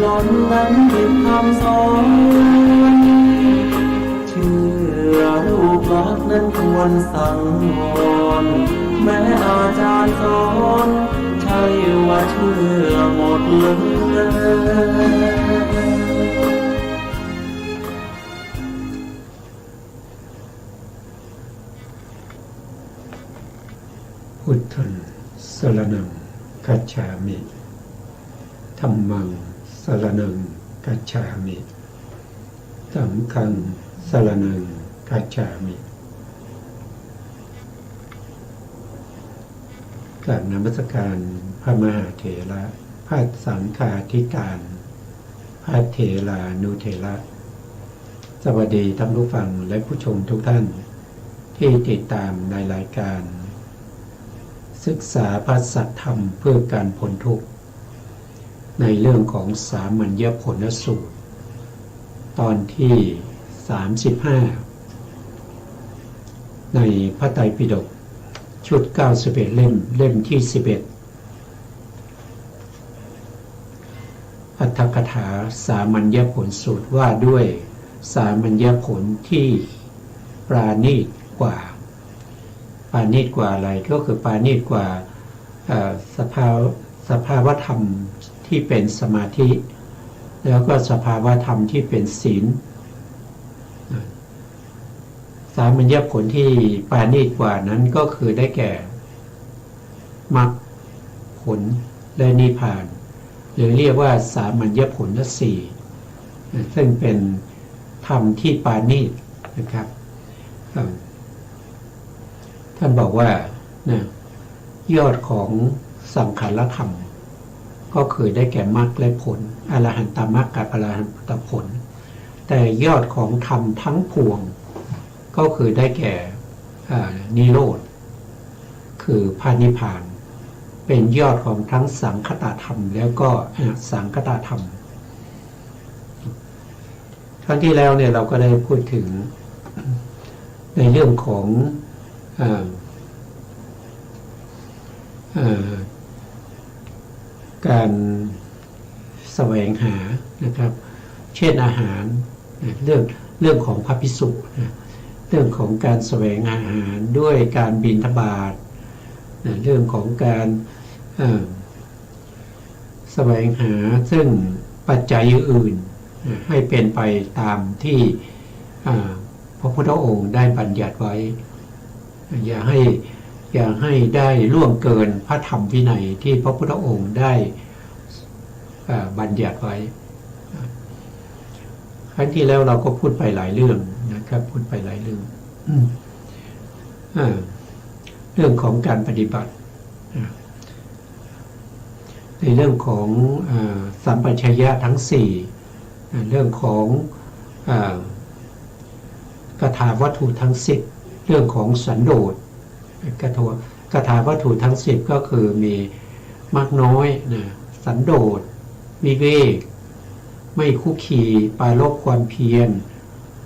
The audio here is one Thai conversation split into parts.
หล่อนนั้นผิดคำสอนเชื่อรูปลักษณ์นั้นควรสังวรแม้อาจารย์สอนใช่ว่าเชื่อหมดเลยพุทธังสรณังคัจฉามิธัมมังสรณังคัจฉามิสังฆังสรณังคัจฉามิกราบนมัสการพระมหาเถระพระสังฆาธิการพระเถรานุเถระสวัสดีท่านผู้ฟังและผู้ชมทุกท่านที่ติดตามในรายการศึกษาพระสัทธรรมเพื่อการพ้นทุกข์ในเรื่องของสามัญญผลสูตรตอนที่35ในพระไตรปิฎกชุด91เล่มที่11อัตถกถาสามัญญผลสูตรว่าด้วยสามัญญผลที่ปราณีตกว่าปาณีตกว่าอะไรก็คือปาณีตกว่าสภาวธรรมที่เป็นสมาธิแล้วก็สภาวธรรมที่เป็นศีลสามัญญผลที่ปาณีตกว่านั้นก็คือได้แก่มรรคผลและนิพพานหรือเรียกว่าสามัญญผลทั้งสี่ซึ่งเป็นธรรมที่ปาณีตนะครับท่านบอกว่านะยอดของสังขารธรรมก็คือได้แก่มรรคและผลอรหันตมรรคกับอรหันตผลแต่ยอดของธรรมทั้งปวงก็คือได้แก่นิโรธคือพระนิพพานเป็นยอดของทั้งสังคตธรรมแล้วก็สังคตธรรมครั้งที่แล้วเนี่ยเราก็ได้พูดถึงในเรื่องของการแสวงหานะครับเช่นอาหารเรื่องของพระภิกษุเรื่องของการแสวงอาหารด้วยการบิณฑบาตเรื่องของการแสวงหาซึ่งปัจจัยอื่นให้เป็นไปตามที่พระพุทธองค์ได้บัญญัติไว้อย่าให้ได้ล่วงเกินพระธรรมวินัยที่พระพุทธองค์ได้บัญญัติไว้ครั้งที่แล้วเราก็พูดไปหลายเรื่องนะครับพูดไปหลายเรื่องเรื่องของการปฏิบัติในเรื่องของสัมปชัญญะทั้ง4เรื่องของกถาวัตถุทั้ง10เรื่องของสันโดษกถาวัตถุทั้ง10ก็คือมีมากน้อยสันโดษวิเวกไม่คุกคีปรารภความเพียร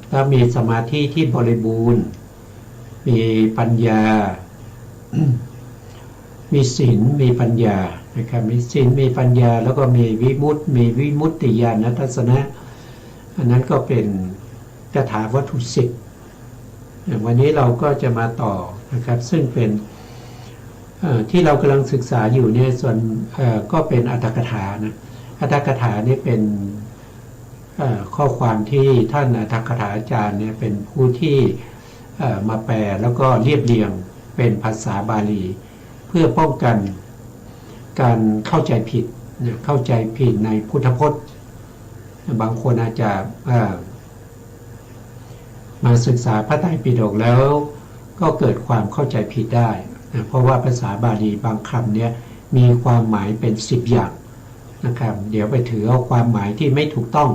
แล้วมีสมาธิที่บริบูรณ์มีปัญญา มีศีลมีปัญญานะครับมีศีลมีปัญญาแล้วก็มีวิมุตติญาณทัศนะอันนั้นก็เป็นกถาวัตถุ10วันนี้เราก็จะมาต่อนะครับซึ่งเป็นที่เรากำลังศึกษาอยู่เนี่ยส่วนก็เป็นอัตถกถานะอัตถกถานี่เป็นข้อความที่ท่านอัตถกถาอาจารย์เนี่ยเป็นผู้ที่มาแปลแล้วก็เรียบเรียงเป็นภาษาบาลีเพื่อป้องกันการเข้าใจผิดในพุทธพจน์บางคนอาจจะมาศึกษาพระไตรปิฎกแล้วก็เกิดความเข้าใจผิดได้เพราะว่าภาษาบาลีบางคำเนี่ยมีความหมายเป็น10อย่างนะครับเดี๋ยวไปถือเอาความหมายที่ไม่ถูกต้อง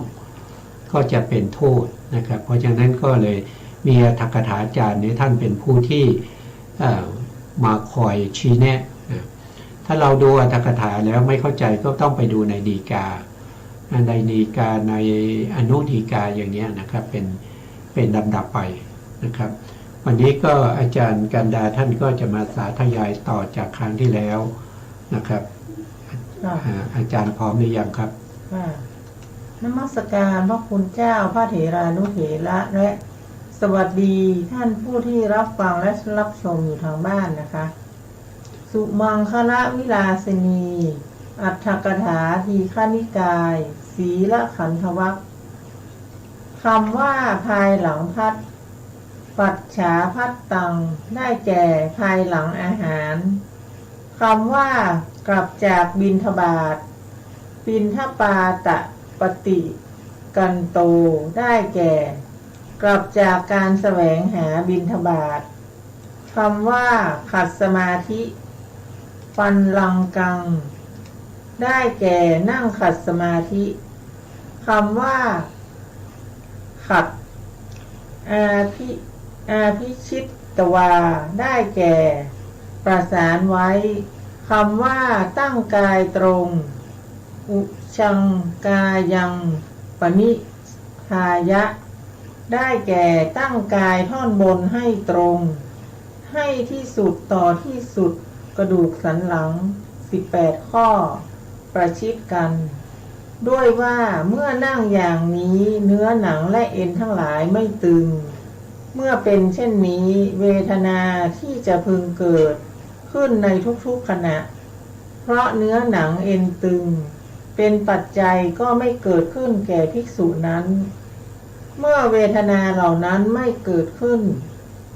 ก็จะเป็นโทษนะครับเพราะฉะนั้นก็เลยมีอัตถกถาจารย์นี้ท่านเป็นผู้ที่มาคอยชี้แนะถ้าเราดูอัตถกถาแล้วไม่เข้าใจก็ต้องไปดูในฎีกาในอนุฎีกาอย่างนี้นะครับเป็นลำดับไปนะครับวันนี้ก็อาจารย์กันดาท่านก็จะมาสาธยายต่อจากครั้งที่แล้วนะครับอาจารย์พร้อมหรือยังครับ นมัสการพระคุณเจ้าพระเถรานุเถระและสวัสดีท่านผู้ที่รับฟังและรับชมอยู่ทางบ้านนะคะ สุมังคละวิลาสนีอัฏฐกถาทีฆนิกายศีลขันธวรรคคำว่าภายหลังพัดปัจฉาพัดตังได้แก่ภายหลังอาหารคำว่ากลับจากบิณฑบาตบิณฑปาตะปฏิกันโตได้แก่กลับจากการแสวงหาบิณฑบาตคำว่าขัดสมาธิปันลังกังได้แก่นั่งขัดสมาธิคำว่าขัดอาภิชิตตวาได้แก่ประสานไว้คำว่าตั้งกายตรงอุชังกายังปณิทายะได้แก่ตั้งกายท่อนบนให้ตรงให้ที่สุดต่อที่สุดกระดูกสันหลัง18ข้อประชิดกันด้วยว่าเมื่อนั่งอย่างนี้เนื้อหนังและเอ็นทั้งหลายไม่ตึงเมื่อเป็นเช่นนี้เวทนาที่จะพึงเกิดขึ้นในทุกๆขณะเพราะเนื้อหนังเอ็นตึงเป็นปัจจัยก็ไม่เกิดขึ้นแก่ภิกษุนั้นเมื่อเวทนาเหล่านั้นไม่เกิดขึ้น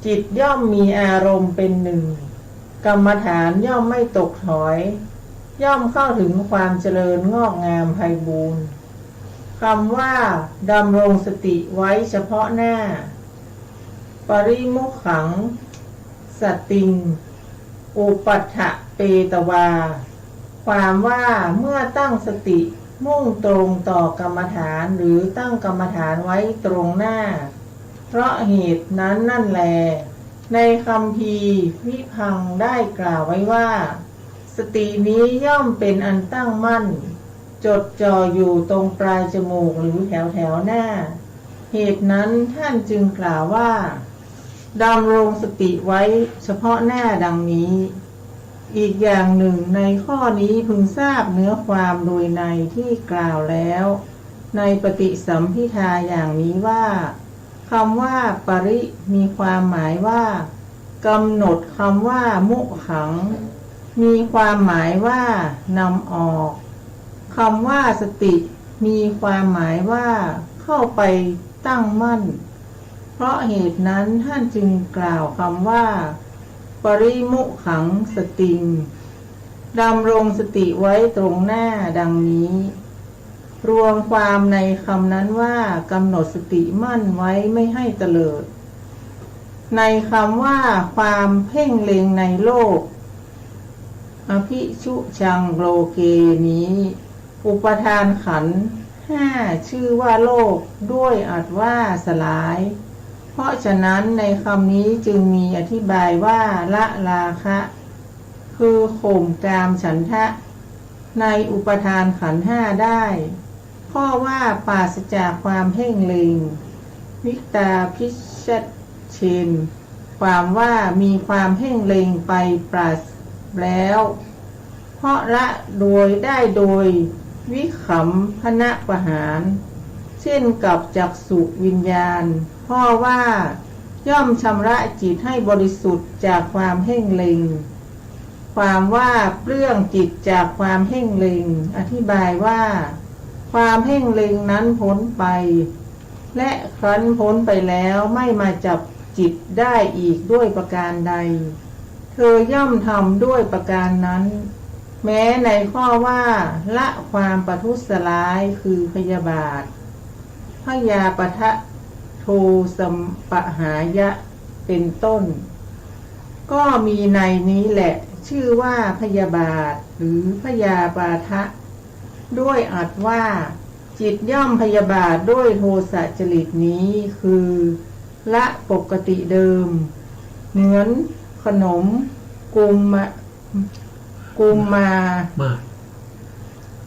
จิตย่อมมีอารมณ์เป็นหนึ่งกรรมฐานย่อมไม่ตกถอยย่อมเข้าถึงความเจริญงอกงามไพบูรณ์คำว่าดำรงสติไว้เฉพาะหน้าปริมุขขังสติงอุปัฏฐเปตวาความว่าเมื่อตั้งสติมุ่งตรงต่อกรรมฐานหรือตั้งกรรมฐานไว้ตรงหน้าเพราะเหตุนั้นนั่นแลในคัมภีร์วิพังค์ได้กล่าวไว้ว่าสตินี้ย่อมเป็นอันตั้งมั่นจดจ่ออยู่ตรงปลายจมูกหรือแถวหน้าเหตุนั้นท่านจึงกล่าวว่าดำรงสติไว้เฉพาะหน้าดังนี้อีกอย่างหนึ่งในข้อนี้พึงทราบเนื้อความโดยในที่กล่าวแล้วในปฏิสัมภิทาอย่างนี้ว่าคำว่าปริมีความหมายว่ากำหนดคำว่ามุขังมีความหมายว่านำออกคำว่าสติมีความหมายว่าเข้าไปตั้งมั่นเพราะเหตุนั้นท่านจึงกล่าวคำว่าปริมุขังสติงดำรงสติไว้ตรงหน้าดังนี้รวมความในคำนั้นว่ากำหนดสติมั่นไว้ไม่ให้เตลิดในคำว่าความเพ่งเล็งในโลกอภิชุชังโลเกนี้อุปทานขันธ์5ชื่อว่าโลกด้วยอัดว่าสลายเพราะฉะนั้นในคำนี้จึงมีอธิบายว่าละราคะคือข่มกามฉันทะในอุปทานขันธ์5ได้ข้อว่าปราศจากความเพ่งเล็งวิตาพิชเชนความว่ามีความเพ่งเล็งไปปราศแล้วเพราะละโดยวิคัมพนประหารเช่นกับจักษุวิญญาณเพราะว่าย่อมชำระจิตให้บริสุทธิ์จากความเพ่งเล็งความว่าเปลื้องจิตจากความเพ่งเล็งอธิบายว่าความเพ่งเล็งนั้นพ้นไปและครั้นพ้นไปแล้วไม่มาจับจิตได้อีกด้วยประการใดเธอย่อมทำด้วยประการนั้นแม้ในข้อว่าละความประทุษร้ายคือพยาบาทพยาปะทะโทสัมปหายะเป็นต้นก็มีในนี้แหละชื่อว่าพยาบาทหรือพยาปาทะด้วยอัดว่าจิตย่อมพยาบาทด้วยโทสะจริตนี้คือละปกติเดิมเหมือนขนมกุมมา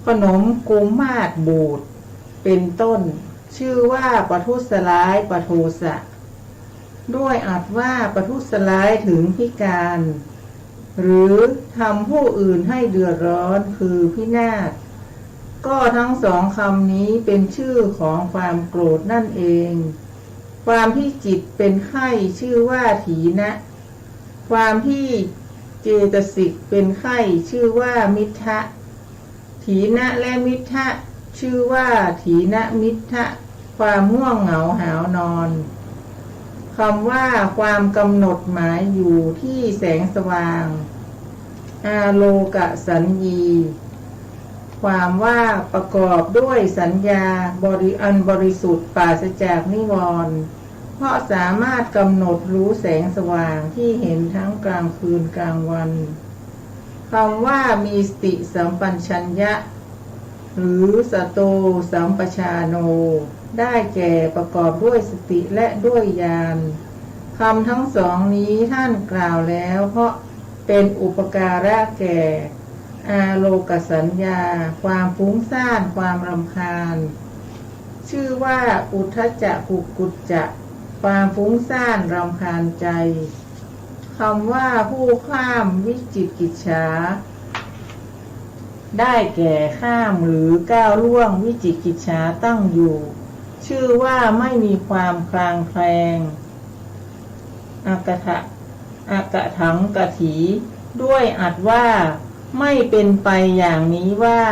ขนมกุมมาดบูดเป็นต้นชื่อว่าปทุสร้ายปโทสะด้วยอัดว่าปทุสร้ายถึงพิการหรือทำผู้อื่นให้เดือดร้อนคือพินาศ ก็ทั้งสองคำนี้เป็นชื่อของความโกรธนั่นเอง ความที่จิตเป็นไข้ชื่อว่าถีนะ ความที่เจตสิกเป็นไข้ชื่อว่ามิทธะถีนะและมิทธะชื่อว่าถีนะมิทธะความง่วงเหงาหาวนอนคำว่าความกำหนดหมายอยู่ที่แสงสว่างอาโลกสัญญีความว่าประกอบด้วยสัญญาบริสุทธิ์ปราศจากนิวรณ์เพราะสามารถกำหนดรู้แสงสว่างที่เห็นทั้งกลางคืนกลางวันคำว่ามีสติสัมปชัญญะหรือสโตสัมปชาโนได้แก่ประกอบด้วยสติและด้วยญาณคำทั้งสองนี้ท่านกล่าวแล้วเพราะเป็นอุปการะแก่อาโลกสัญญาความฟุ้งซ่านความรำคาญชื่อว่าอุทธัจจะกุจจะความฟุ้งซ่านรำคาญใจคำว่าผู้ข้ามวิจิกิจฉาได้แก่ข้ามหรือก้าวล่วงวิจิกิจฉาตั้งอยู่ชื่อว่าไม่มีความคลางแคลงอากะถังกะถีด้วยอัดว่าไม่เป็นไปอย่างนี้ว่า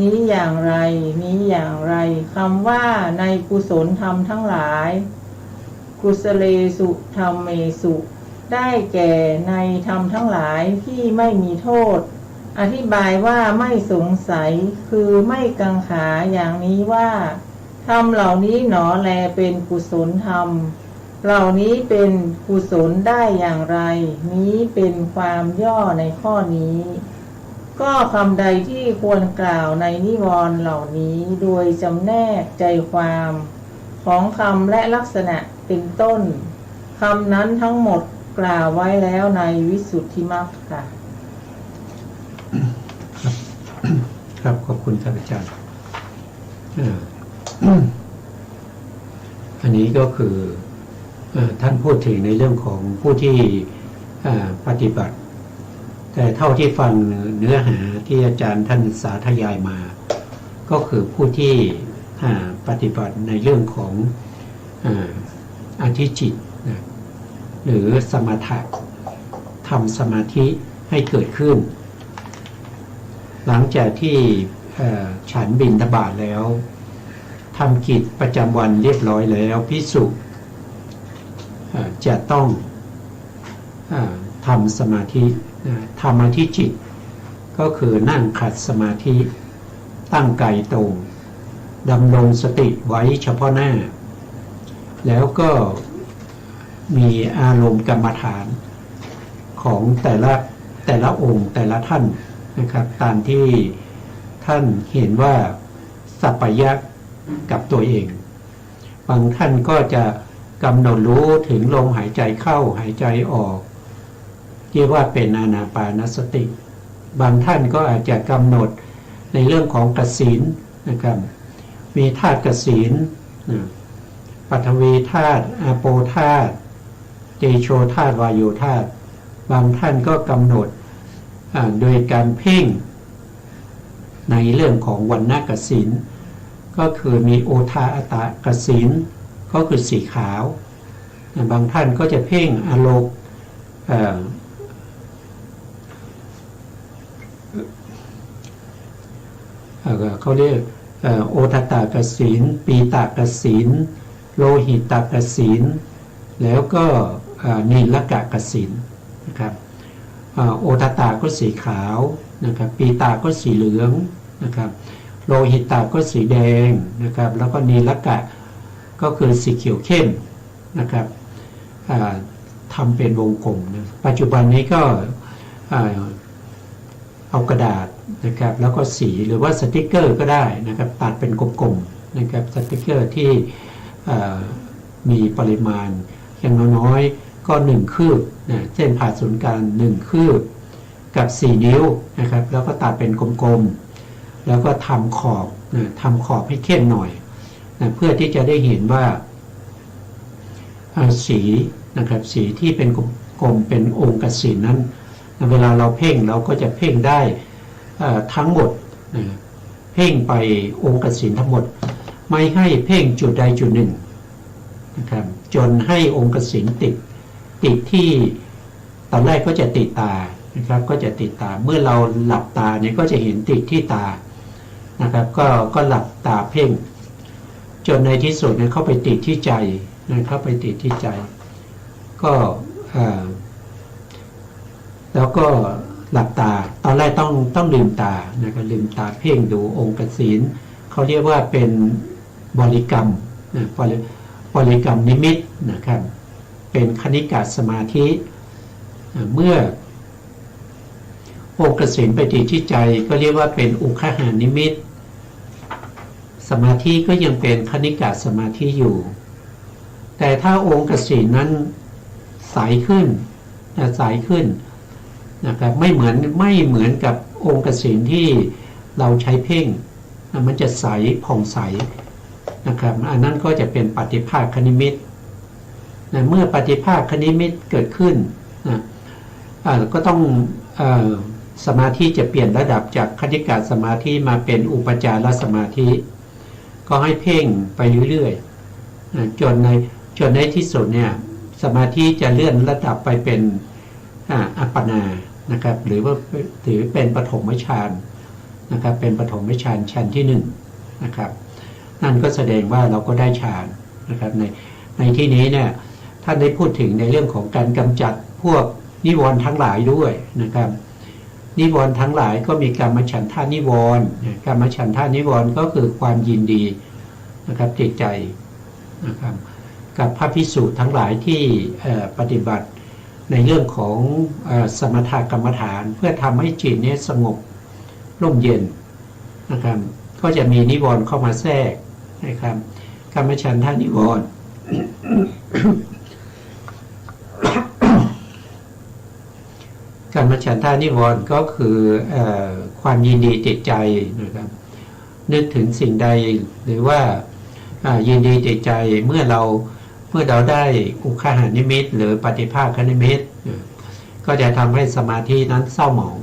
นี้อย่างไรนี้อย่างไรคำว่าในกุศลธรรมทั้งหลายกุศเลสุธรรมเมสุได้แก่ในธรรมทั้งหลายที่ไม่มีโทษอธิบายว่าไม่สงสัยคือไม่กังขาอย่างนี้ว่าธรรมเหล่านี้หนอแลเป็นกุศลธรรมเหล่านี้เป็นกุศลได้อย่างไรนี้เป็นความย่อในข้อนี้ก็คำใดที่ควรกล่าวในนิวรณ์เหล่านี้โดยจำแนกใจความของคำและลักษณะเป็นต้นคำนั้นทั้งหมดกล่าวไว้แล้วในวิสุทธิมรรคค่ะครับขอบคุณท่านอาจารย์อันนี้ก็คือท่านพูดถึงในเรื่องของผู้ที่ปฏิบัติแต่เท่าที่ฟังเนื้อหาที่อาจารย์ท่านสาธยายมาก็คือผู้ที่ปฏิบัติในเรื่องของอธิจิตนะหรือสมถะทำสมาธิให้เกิดขึ้นหลังจากที่ฉันบิณฑบาตแล้วทำกิจประจำวันเรียบร้อยแล้วภิกษุจะต้องทำสมาธิทำอธิจิตก็คือนั่งขัดสมาธิตั้งกายตรงดำรงสติไว้เฉพาะหน้าแล้วก็มีอารมณ์กรรมฐานของแต่ละองค์แต่ละท่านนะครับตามที่ท่านเห็นว่าสัปปายะกับตัวเองบางท่านก็จะกำหนดรู้ถึงลมหายใจเข้าหายใจออกเรียกว่าเป็นอานาปานสติบางท่านก็อาจจะกำหนดในเรื่องของกสิณนะครับมีธาตุกสิณปฐวีธาตุอาโปธาตุเตโชธาตุวายโยธาตุบางท่านก็กำหนดโดยการเพ่งในเรื่องของวรรณกสิณก็คือมีโอทาอตกสิณก็คือสีขาวบางท่านก็จะเพ่งอโลกเขาเรียกโอทตากสิณปีตากสิณโลหิตากสิณแล้วก็นีลกกสิณนะครับโอทตาก็สีขาวนะครับปีตาก็สีเหลืองนะครับโลหิตาก็สีแดงนะครับแล้วก็นีลกะก็คือสีเขียวเข้มนะครับทำเป็นวงกลมนะปัจจุบันนี้ก็เอากระดาษนะครับแล้วก็สีหรือว่าสติกเกอร์ก็ได้นะครับตัดเป็นกลมๆนะครับสติกเกอร์ที่มีปริมาณอย่างน้อยๆก็1คืบนะเส้นผ่าศูนย์กลาง1คืบกับ4นิ้วนะครับแล้วก็ตัดเป็นกลมๆแล้วก็ทำขอบนะทำขอบให้เข้มหน่อยนะเพื่อที่จะได้เห็นว่าสีนะครับสีที่เป็นกลมเป็นองค์กสิณนั้นเวลาเราเพ่งเราก็จะเพ่งได้ทั้งหมดนะ เพ่งไปองค์กสิณทั้งหมดไม่ให้เพ่งจุดใดจุดหนึ่งนะครับจนให้องค์กสิณติดที่ตอนแรกก็จะติดตานะครับก็จะติดตาเมื่อเราหลับตาเนี่ยก็จะเห็นติดที่ตานะครับก็หลับตาเพ่งจนในที่สุดเนี่ยเข้าไปติดที่ใจนะเข้าไปติดที่ใจก็แล้วก็หลับตาตอนแรกต้องลืมตานะครับลืมตาเพ่งดูองค์กสิณเขาเรียกว่าเป็นบริกรรมนะบริกรรมนิมิตนะครับเป็นคณิกะสมาธิเมื่อองค์กสิณไปติดที่ใจก็เรียกว่าเป็นอุคหานิมิตสมาธิก็ยังเป็นคณิกะสมาธิอยู่แต่ถ้าองค์กสิณนั้นใสขึ้นนะครับไม่เหมือนกับองค์กสิณที่เราใช้เพ่งมันจะใสผ่องใสนะครับอันนั้นก็จะเป็นปฏิภาคนิมิตเมื่อปฏิภาคนิมิตเกิดขึ้นนะก็ต้องสมาธิจะเปลี่ยนระดับจากคณิกะสมาธิมาเป็นอุปจารสมาธิก็ให้เพ่งไปเรื่อยๆจนในที่สุดเนี่ยสมาธิจะเลื่อนระดับไปเป็นอัปปนานะครับหรือว่าถือเป็นปฐมฌานนะครับเป็นปฐมฌานชั้นที่1นะครับนั่นก็แสดงว่าเราก็ได้ฌานนะครับในที่นี้เนี่ยท่านได้พูดถึงในเรื่องของการกำจัดพวกนิวรณ์ทั้งหลายด้วยนะครับนิวรณ์ทั้งหลายก็มีกามฉันทานิวรณ์กามฉันทานิวรณ์ก็คือความยินดีนะครับจิตใจนะครับกับพระภิกษุทั้งหลายที่ปฏิบัติในเรื่องของสมถกรรมฐานเพื่อทำให้จิตนี้สงบร่มเย็นนะครับก็จะมีนิวรณ์เข้ามาแทรกนะครับกามฉันทานิวรณ์กามฉันทานิวรณ์ก็คือความยินดีติดใจนะครับนึกถึงสิ่งใดหรือว่ายินดีติดใจเมื่อเราได้อุคหานิมิตหรือปฏิภาคนิมิตก็จะทำให้สมาธินั้นเศร้าหมอง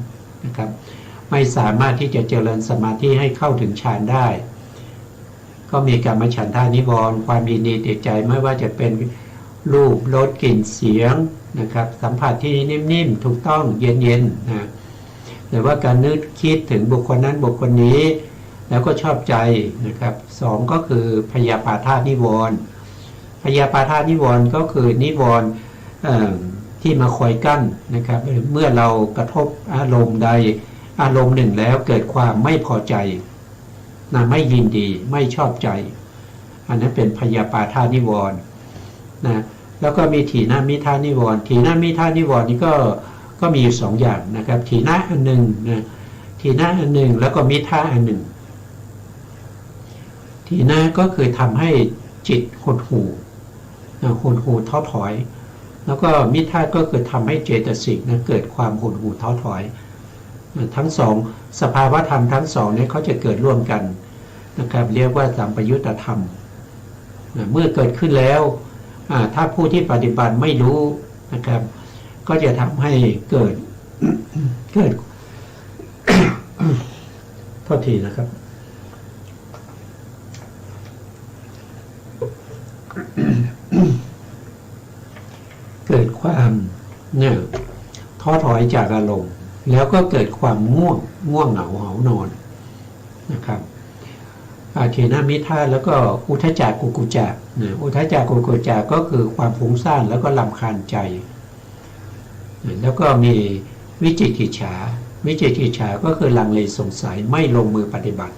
นะครับไม่สามารถที่จะเจริญสมาธิให้เข้าถึงฌานได้ก็มีกามฉันทานิวรณ์ความยินดีติดใจไม่ว่าจะเป็นรูปรสกลิ่นเสียงนะครับสัมผัสที่นิ่มๆถูกต้องเย็นๆนะหรือว่าการนึกคิดถึงบุคคลนั้นบุคคลนี้แล้วก็ชอบใจนะครับ2ก็คือพยาปาทานิวรณ์พยาปาทานิวรณ์ก็คือนิวรณ์ที่มาคอยกั้นนะครับเมื่อเรากระทบอารมณ์ใดอารมณ์หนึ่งแล้วเกิดความไม่พอใจนะไม่ยินดีไม่ชอบใจอันนั้นเป็นพยาปาทานิวรณ์นะแล้วก็มีถีนมิทานิวรณ์ถีนมิทานิวรณ์นี่ก็มีอยู่2อย่างนะครับถีนะอันหนึ่งนะถีนะอันหนึ่งแล้วก็มิทาอันหนึ่งถีนะก็คือทำให้จิตหดหู่ท้อถอยแล้วก็มิทาก็คือทำให้เจตสิกนะเกิดความหดหู่ท้อถอยทั้งสองสภาวะธรรมทั้งสองนี้เขาจะเกิดร่วมกันนะครับเรียกว่าสัมปยุตตธรรมเมื่อเกิดขึ้นแล้วถ้าผู้ที่ปฏิบัติไม่รู้นะครับก็จะทำให้เกิด โทษทีนะครับ เกิดความเนี่ยท้อถอยจากอารมณ์แล้วก็เกิดความง่วงเหงาหานอนนะครับเขนามิทาแล้วก็อุทจักกุกุจักอุทจักกุกุจักก็คือความฟุ้งซ่านแล้วก็รำคาญใจแล้วก็มีวิจิกิจฉาก็คือลังเลสงสัยไม่ลงมือปฏิบัติ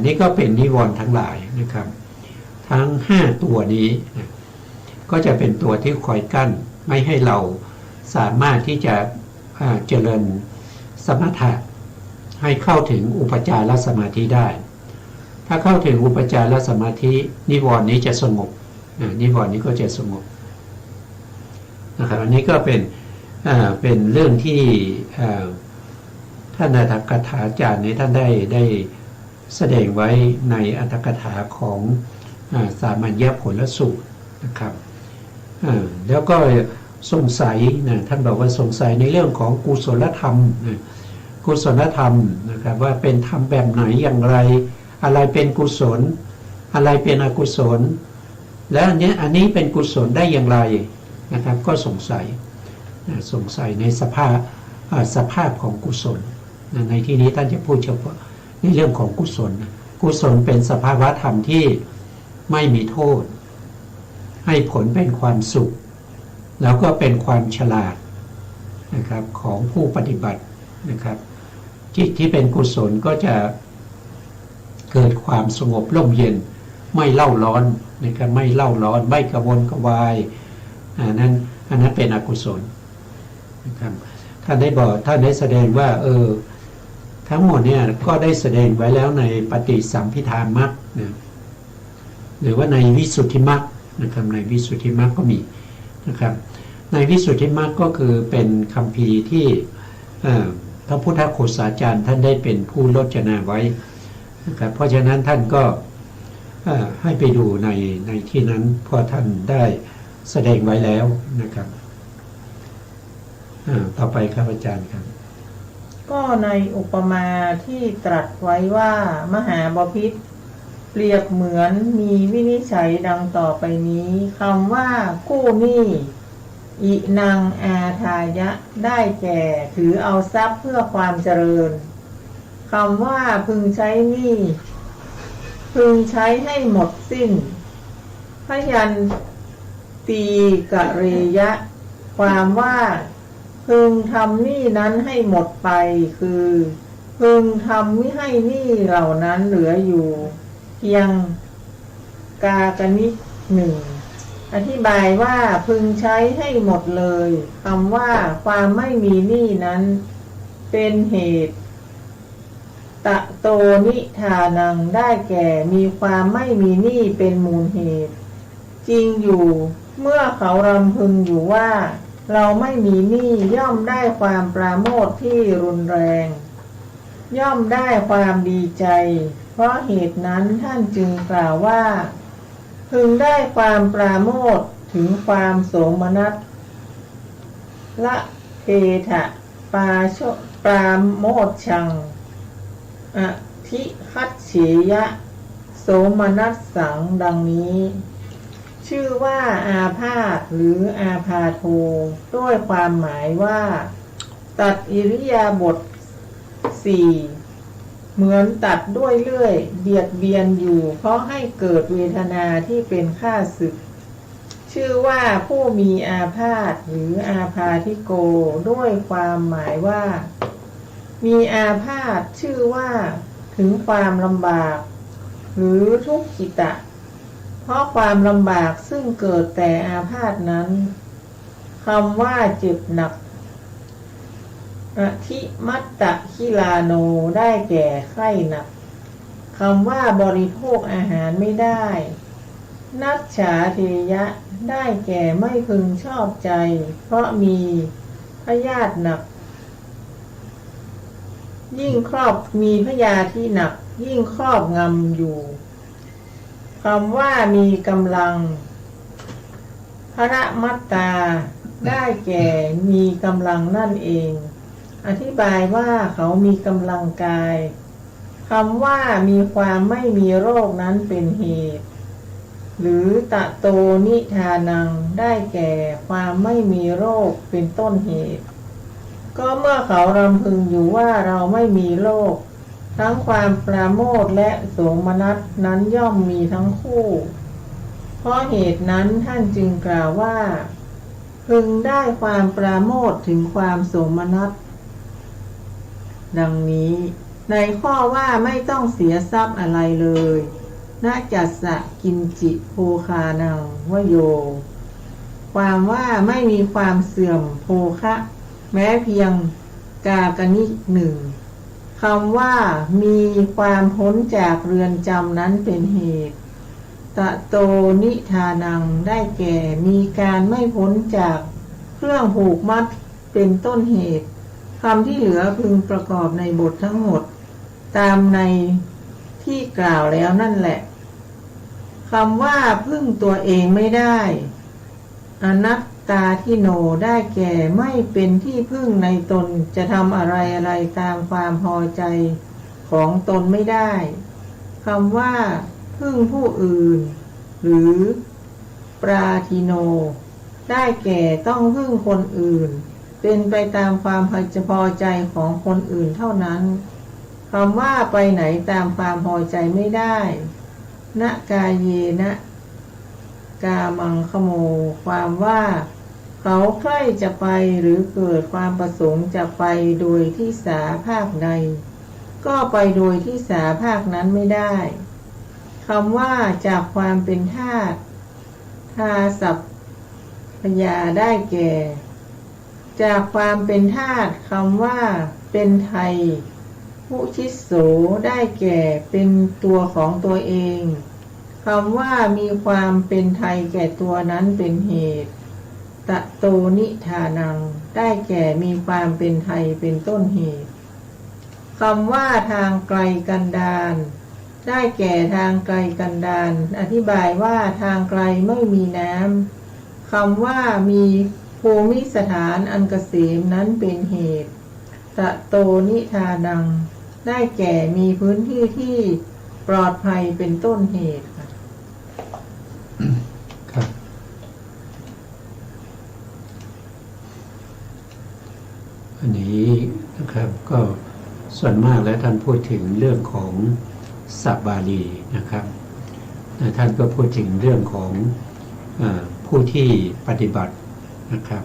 นี่ก็เป็นนิวรณ์ทั้งหลายนะครับทั้ง5ตัวนี้ก็จะเป็นตัวที่คอยกั้นไม่ให้เราสามารถที่จะเจริญสมถะให้เข้าถึงอุปจารสมาธิได้ถ้าเข้าถึงอุปจารสมาธินิวรณ์นี้จะสงบนิวรณ์นี้ก็จะสงบนะครับอันนี้ก็เป็นเรื่องที่ท่านอัตถกถาจารย์นี้ท่านได้แสดงไว้ในอัตถกถาของสามัญญผลสูตรนะครับแล้วก็สงสัยนะท่านบอกว่าสงสัยในเรื่องของกุศลธรรมนะ กุศลธรรมนะครับว่าเป็นธรรมแบบไหนอย่างไรอะไรเป็นกุศลอะไรเป็นอกุศลและอันนี้เป็นกุศลได้อย่างไรนะครับก็สงสัยในสภาพของกุศลในที่นี้ท่านจะพูดเฉพาะในเรื่องของกุศลกุศลเป็นสภาวะธรรมที่ไม่มีโทษให้ผลเป็นความสุขแล้วก็เป็นความฉลาดนะครับของผู้ปฏิบัตินะครับที่เป็นกุศลก็จะเกิดความสงบร่มเย็นไม่เล่าร้อนนะครับไม่เล่าร้อนไม่กระวนกระวายอันนั้นเป็นอกุศลนะครับท่านได้แสดงว่าทั้งหมดเนี่ยก็ได้แสดงไว้แล้วในปฏิสัมภิธามรรคนะหรือว่าในวิสุทธิมรรคนะครับในวิสุทธิมรรคก็มีนะครับในวิสุทธิมรรคก็คือเป็นคัมภีร์ที่พระพุทธโฆษาจารย์ท่านได้เป็นผู้รจนาไว้นะครับเพราะฉะนั้นท่านก็ให้ไปดูในที่นั้นเพราะท่านได้แสดงไว้แล้วนะครับต่อไปครับอาจารย์ครับก็ในอุปมาที่ตรัสไว้ว่ามหาบพิตรเปรียบเหมือนมีวินิจฉัยดังต่อไปนี้คำว่ากู้หนี้อินังอาทายะได้แก่ถือเอาทรัพย์เพื่อความเจริญคำว่าพึงใช้หนี้พึงใช้ให้หมดสิ้นพยันตีกะเรยะความว่าพึงทำหนี้นั้นให้หมดไปคือพึงทำมิให้หนี้เหล่านั้นเหลืออยู่เพียงกากนิกหนึ่งอธิบายว่าพึงใช้ให้หมดเลยคำว่าความไม่มีหนี้นั้นเป็นเหตุตะโตนิทานังได้แก่มีความไม่มีหนี้เป็นมูลเหตุจริงอยู่เมื่อเขารำพึงอยู่ว่าเราไม่มีหนี้ย่อมได้ความปราโมทย์ที่รุนแรงย่อมได้ความดีใจเพราะเหตุนั้นท่านจึงกล่าวว่าพึงได้ความปราโมทย์ถึงความโสมนัสละเพทะปราโมทชังอธิคัตเฉยะโสมนัสสังดังนี้ชื่อว่าอาพาธหรืออาพาโทด้วยความหมายว่าตัดอิริยาบถสี่เหมือนตัดด้วยเลื่อยเบียดเบียนอยู่เพราะให้เกิดเวทนาที่เป็นข้าศึกชื่อว่าผู้มีอาพาธหรืออาพาธิโกด้วยความหมายว่ามีอาพาธชื่อว่าถึงความลำบากหรือทุกขิตะเพราะความลำบากซึ่งเกิดแต่อาพาธนั้นคำว่าเจ็บหนักอธิมัตตคิลาโนได้แก่ไข้หนักคำว่าบริโภคอาหารไม่ได้นัจฉาเทยะได้แก่ไม่พึงชอบใจเพราะมีพยาธิหนักยิ่งมีพยาธิหนักยิ่งครอบงำอยู่คำว่ามีกำลังพระมัตตาได้แก่มีกำลังนั่นเองอธิบายว่าเขามีกำลังกายคำว่ามีความไม่มีโรคนั้นเป็นเหตุหรือตะโตนิทานังได้แก่ความไม่มีโรคเป็นต้นเหตุก็เมื่อเขารำพึงอยู่ว่าเราไม่มีโรคทั้งความปราโมทย์และโสมนัสนั้นย่อมมีทั้งคู่เพราะเหตุนั้นท่านจึงกล่าวว่าพึงได้ความปราโมทย์ถึงความโสมนัสดังนี้ในข้อว่าไม่ต้องเสียทรัพย์อะไรเลยนาจัสสะกินจิโภคานังวโยความว่าไม่มีความเสื่อมโภคะแม้เพียงกากนิกหนึ่งคำว่ามีความพ้นจากเรือนจำนั้นเป็นเหตุตะโตนิทานังได้แก่มีการไม่พ้นจากเครื่องผูกมัดเป็นต้นเหตุคำที่เหลือพึงประกอบในบททั้งหมดตามในที่กล่าวแล้วนั่นแหละคำว่าพึ่งตัวเองไม่ได้อนัต ตาที่โนได้แก่ไม่เป็นที่พึ่งในตนจะทำอะไรตามความพอใจของตนไม่ได้คำว่าพึ่งผู้อื่นหรือปราทิโนได้แก่ต้องพึ่งคนอื่นเป็นไปตามความพอใจของคนอื่นเท่านั้นคำว่าไปไหนตามความพอใจไม่ได้นะกายเยนะกามังคโมความว่าเขาใคร่จะไปหรือเกิดความประสงค์จะไปโดยที่สาภาคใดก็ไปโดยที่สาภาคนั้นไม่ได้คำว่าจากความเป็นธาตุทาสัพพยาได้แก่จากความเป็นธาตุคำว่าเป็นไทยผู้ชิสโสได้แก่เป็นตัวของตัวเองคำว่ามีความเป็นไทยแก่ตัวนั้นเป็นเหตุตะโตนิทานังได้แก่มีความเป็นไทยเป็นต้นเหตุคำว่าทางไกลกันดารได้แก่ทางไกลกันดารอธิบายว่าทางไกลไม่มีน้ำคำว่ามีภูมิสถานอันเกษมนั้นเป็นเหตุตะโตนิทานังได้แก่มีพื้นที่ที่ปลอดภัยเป็นต้นเหตุครับอันนี้นะครับก็ส่วนมากแล้วท่านพูดถึงเรื่องของสับบาลีนะครับท่านก็พูดถึงเรื่องของผู้ที่ปฏิบัตินะครับ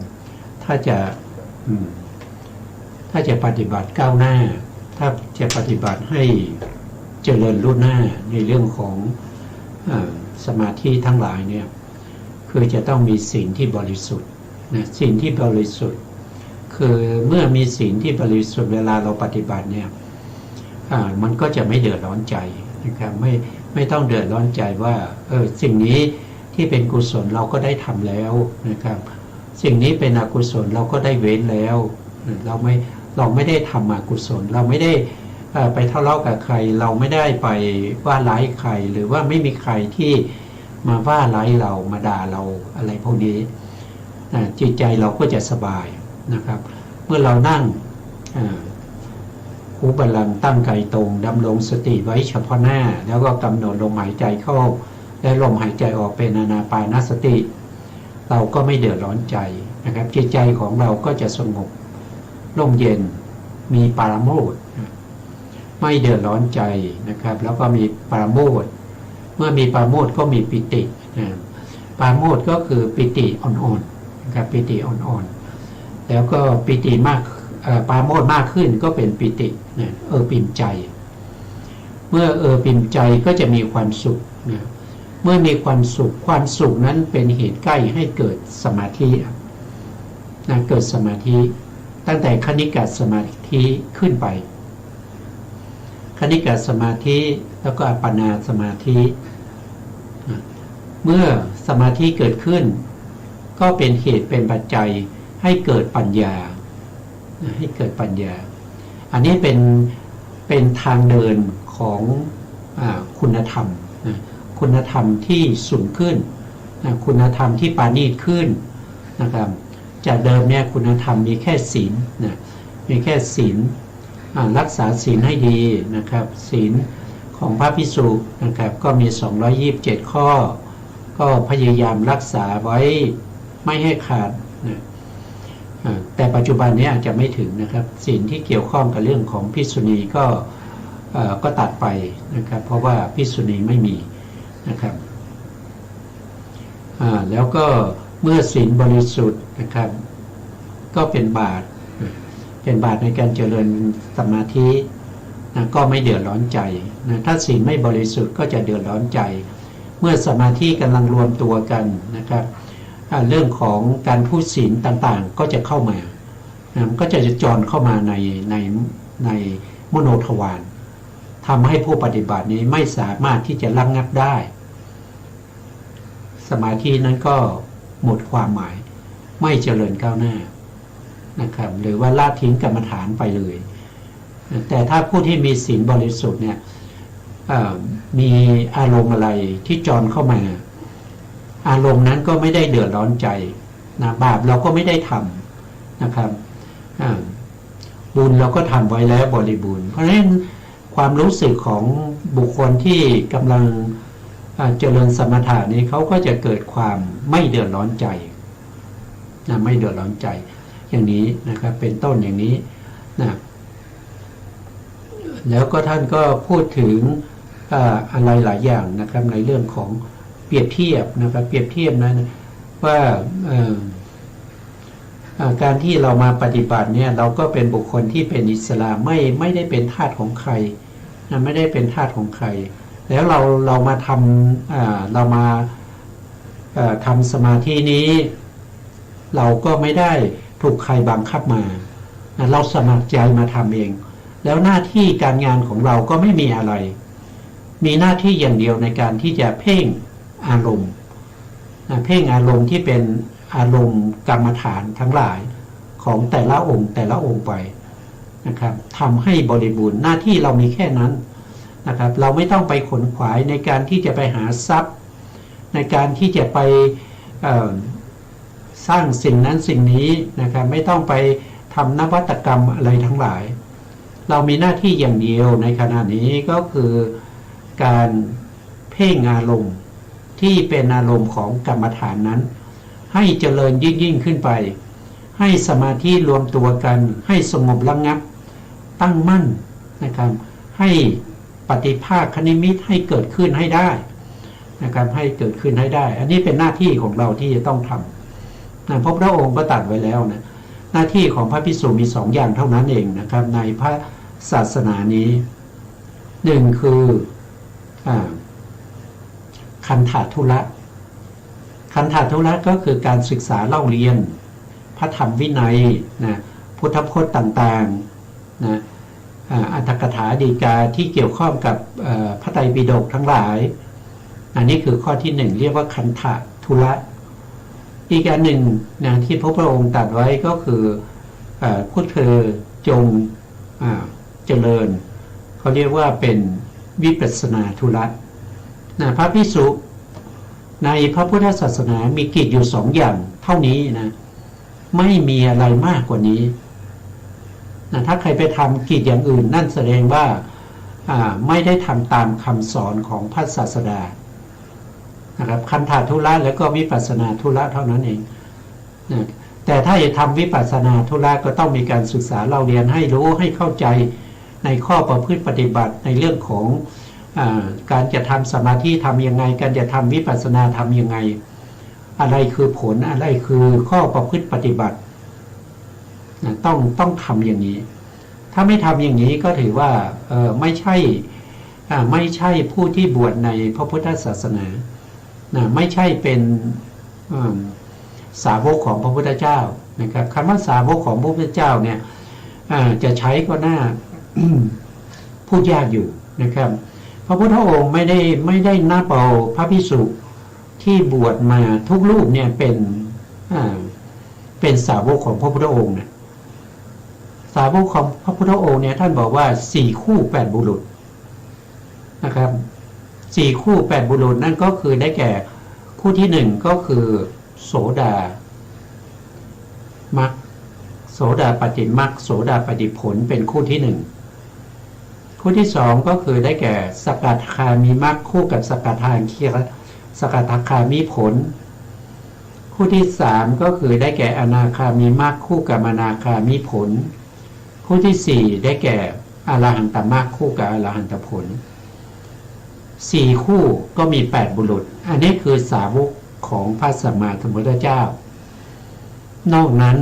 ถ้าจะปฏิบัติก้าวหน้าถ้าจะปฏิบัติให้เจริญรุ่งหน้าในเรื่องของสมาธิทั้งหลายเนี่ยคือจะต้องมีศีลที่บริสุทธิ์นะศีลที่บริสุทธิ์คือเมื่อมีศีลที่บริสุทธิ์เวลาเราปฏิบัติเนี่ยมันก็จะไม่เดือดร้อนใจนะครับไม่ต้องเดือดร้อนใจว่าสิ่งนี้ที่เป็นกุศลเราก็ได้ทำแล้วนะครับสิ่งนี้เป็นอกุศลเราก็ได้เว้นแล้วเราไม่ได้ทำอกุศลเราไม่ได้ไปทะเลาะกับใครเราไม่ได้ไปว่าร้ายใครหรือว่าไม่มีใครที่มาว่าร้ายเรามาด่าเราอะไรพวกนี้จิตใจเราก็จะสบายนะครับเมื่อเรานั่งหูบัลลังก์ตั้งกายตรงดำรงสติไว้เฉพาะหน้าแล้วก็กำหนดลมหายใจเข้าและลมหายใจออกเป็นอานาปานสติเราก็ไม่เดือดร้อนใจนะครับจิตใจของเราก็จะสงบร่มเย็นมีปราโมทย์ไม่เดือดร้อนใจนะครับแล้วก็มีปราโมทย์เมื่อมีปราโมทย์ก็มีปิติปราโมทย์ก็คือปิติอ่อนๆนะครับปิติอ่อนๆแล้วก็ปิติมากปราโมทย์มากขึ้นก็เป็นปิติปิ่มใจเมื่อปิ่มใจก็จะมีความสุขนะเมื่อมีความสุขนั้นเป็นเหตุใกล้ให้เกิดสมาธินะเกิดสมาธิตั้งแต่คณิกะสมาธิขึ้นไปคณิกะสมาธิแล้วก็อัปปนาสมาธิเมื่อสมาธิเกิดขึ้นก็เป็นเหตุเป็นปัจจัยให้เกิดปัญญาให้เกิดปัญญาอันนี้เป็นทางเดินของคุณธรรมคุณธรรมที่สูงขึ้นคุณธรรมที่ปาณีตขึ้นนะครับจากเดิมเนี่ยคุณธรรมมีแค่ศีลมีแค่ศีลรักษาศีลให้ดีนะครับศีลของพระภิกษุนะครับก็มี227ข้อก็พยายามรักษาไว้ไม่ให้ขาดนะแต่ปัจจุบันนี้อาจจะไม่ถึงนะครับศีลที่เกี่ยวข้องกับเรื่องของภิกษุณีก็ตัดไปนะครับเพราะว่าภิกษุณีไม่มีนะครับแล้วก็เมื่อศีลบริสุทธิ์นะครับก็เป็นบาตรในการเจริญสมาธินะก็ไม่เดือดร้อนใจนะถ้าศีลไม่บริสุทธิ์ก็จะเดือดร้อนใจเมื่อสมาธิกำลังรวมตัวกันนะครับเรื่องของการพูดศีลต่างๆก็จะเข้ามานะก็จะจรเข้ามาในมโนทวารทำให้ผู้ปฏิบัตินี้ไม่สามารถที่จะระงับได้สมาธินั้นก็หมดความหมายไม่เจริญก้าวหน้านะครับหรือว่าละทิ้งกรรมฐานไปเลยแต่ถ้าผู้ที่มีศีลบริสุทธิ์เนี่ยมีอารมณ์อะไรที่จรเข้ามาอารมณ์นั้นก็ไม่ได้เดือดร้อนใจ นะบาปเราก็ไม่ได้ทำนะครับบุญเราก็ทำไว้แล้วบริบูรณ์เพราะฉะนั้นความรู้สึกของบุคคลที่กำลังเจริญสมถะนี้เขาก็จะเกิดความไม่เดือดร้อนใจนะไม่เดือดร้อนใจอย่างนี้นะครับเป็นต้นอย่างนี้นะแล้วก็ท่านก็พูดถึงอะไรหลายอย่างนะครับในเรื่องของเปรียบเทียบนะครับเปรียบเทียบนั้นว่าการที่เรามาปฏิบัติเนี่ยเราก็เป็นบุคคลที่เป็นอิสระไม่ได้เป็นทาสของใครนะไม่ได้เป็นทาสของใครแล้วเรามาทำเรามาทำสมาธินี้เราก็ไม่ได้ถูกใครบังคับมาเราสมัครใจมาทำเองแล้วหน้าที่การงานของเราก็ไม่มีอะไรมีหน้าที่อย่างเดียวในการที่จะเพ่งอารมณ์เพ่งอารมณ์ที่เป็นอารมณ์กรรมฐานทั้งหลายของแต่ละองค์ไปนะครับทำให้บริบูรณ์หน้าที่เรามีแค่นั้นนะครับเราไม่ต้องไปขนขวายในการที่จะไปหาทรัพย์ในการที่จะไปสร้างสิ่งนั้นสิ่งนี้นะครับไม่ต้องไปทำนวัตกรรมอะไรทั้งหลายเรามีหน้าที่อย่างเดียวในขณะนี้ก็คือการเพ่งอารมณ์ที่เป็นอารมณ์ของกรรมฐานนั้นให้เจริญยิ่งขึ้นไปให้สมาธิรวมตัวกันให้สงบระงับตั้งมั่นนะครับให้ปฏิภาคนิมิตให้เกิดขึ้นให้ได้นะครับให้เกิดขึ้นให้ได้อันนี้เป็นหน้าที่ของเราที่จะต้องทำนะพระพุทธองค์ก็ตรัสไว้แล้วนะหน้าที่ของพระภิกษุมี2 อย่างเท่านั้นเองนะครับในพระศาสนานี้1คือคันธทุระคันธทุระก็คือการศึกษาเล่าเรียนพระธรรมวินัยนะพุทธพจน์ต่างๆนะอัตถกถาฎีกาที่เกี่ยวข้องกับพระไตรปิฎกทั้งหลายอันนี้คือข้อที่1เรียกว่าคันธทุระอีกอันหนึ่งนะที่พระพุทธองค์ตรัสไว้ก็คือพวกเธอจงเจริญเขาเรียกว่าเป็นวิปัสสนาธุระนะพระภิกษุในพระพุทธศาสนามีกิจอยู่2 อย่างเท่านี้นะไม่มีอะไรมากกว่านี้นะถ้าใครไปทำกิจอย่างอื่นนั่นแสดงว่าไม่ได้ทำตามคำสอนของพระศาสดานะครับคันธทุระแล้วก็วิปัสสนาธุระเท่านั้นเองนะแต่ถ้าจะทำวิปัสสนาธุระก็ต้องมีการศึกษาเราเรียนให้รู้ให้เข้าใจในข้อประพฤติปฏิบัติในเรื่องของการจะทำสมาธิทำยังไงการจะทำวิปัสสนาทำยังไงอะไรคือผลอะไรคือข้อประพฤติปฏิบัตินะต้องทำอย่างนี้ถ้าไม่ทำอย่างนี้ก็ถือว่าไม่ใช่ผู้ที่บวชในพระพุทธศาสนานะไม่ใช่เป็นสาวกของพระพุทธเจ้านะครับคำว่าสาวกของพระพุทธเจ้าเนี่ยจะใช้ก็น่า พูดยากอยู่นะครับพระพุทธองค์ไม่ได้นับเอาพระภิกษุที่บวชมาทุกรูปเนี่ยเป็นสาวกของพระพุทธองค์นะสาวกของพระพุทธองค์เนี่ยท่านบอกว่า4 คู่ 8 บุรุษนะครับ4 คู่ 8 บุรุษนั่นก็คือได้แก่คู่ที่1ก็คือโสดามรรคโสดาปฏิมรรคโสดาปฏิผลเป็นคู่ที่1คู่ที่2ก็คือได้แก่สกทาคามีมรรคคู่กับสกทาคามีผลคู่ที่3ก็คือได้แก่อนาคามีมรรคคู่กับอนาคามีผลคู่ที่4ได้แก่อรหันตมรรคคู่กับอรหันตผล4 คู่ก็มี8 บุรุษอันนี้คือสาวกของพระสัมมาสัมพุทธเจ้านอกนั้น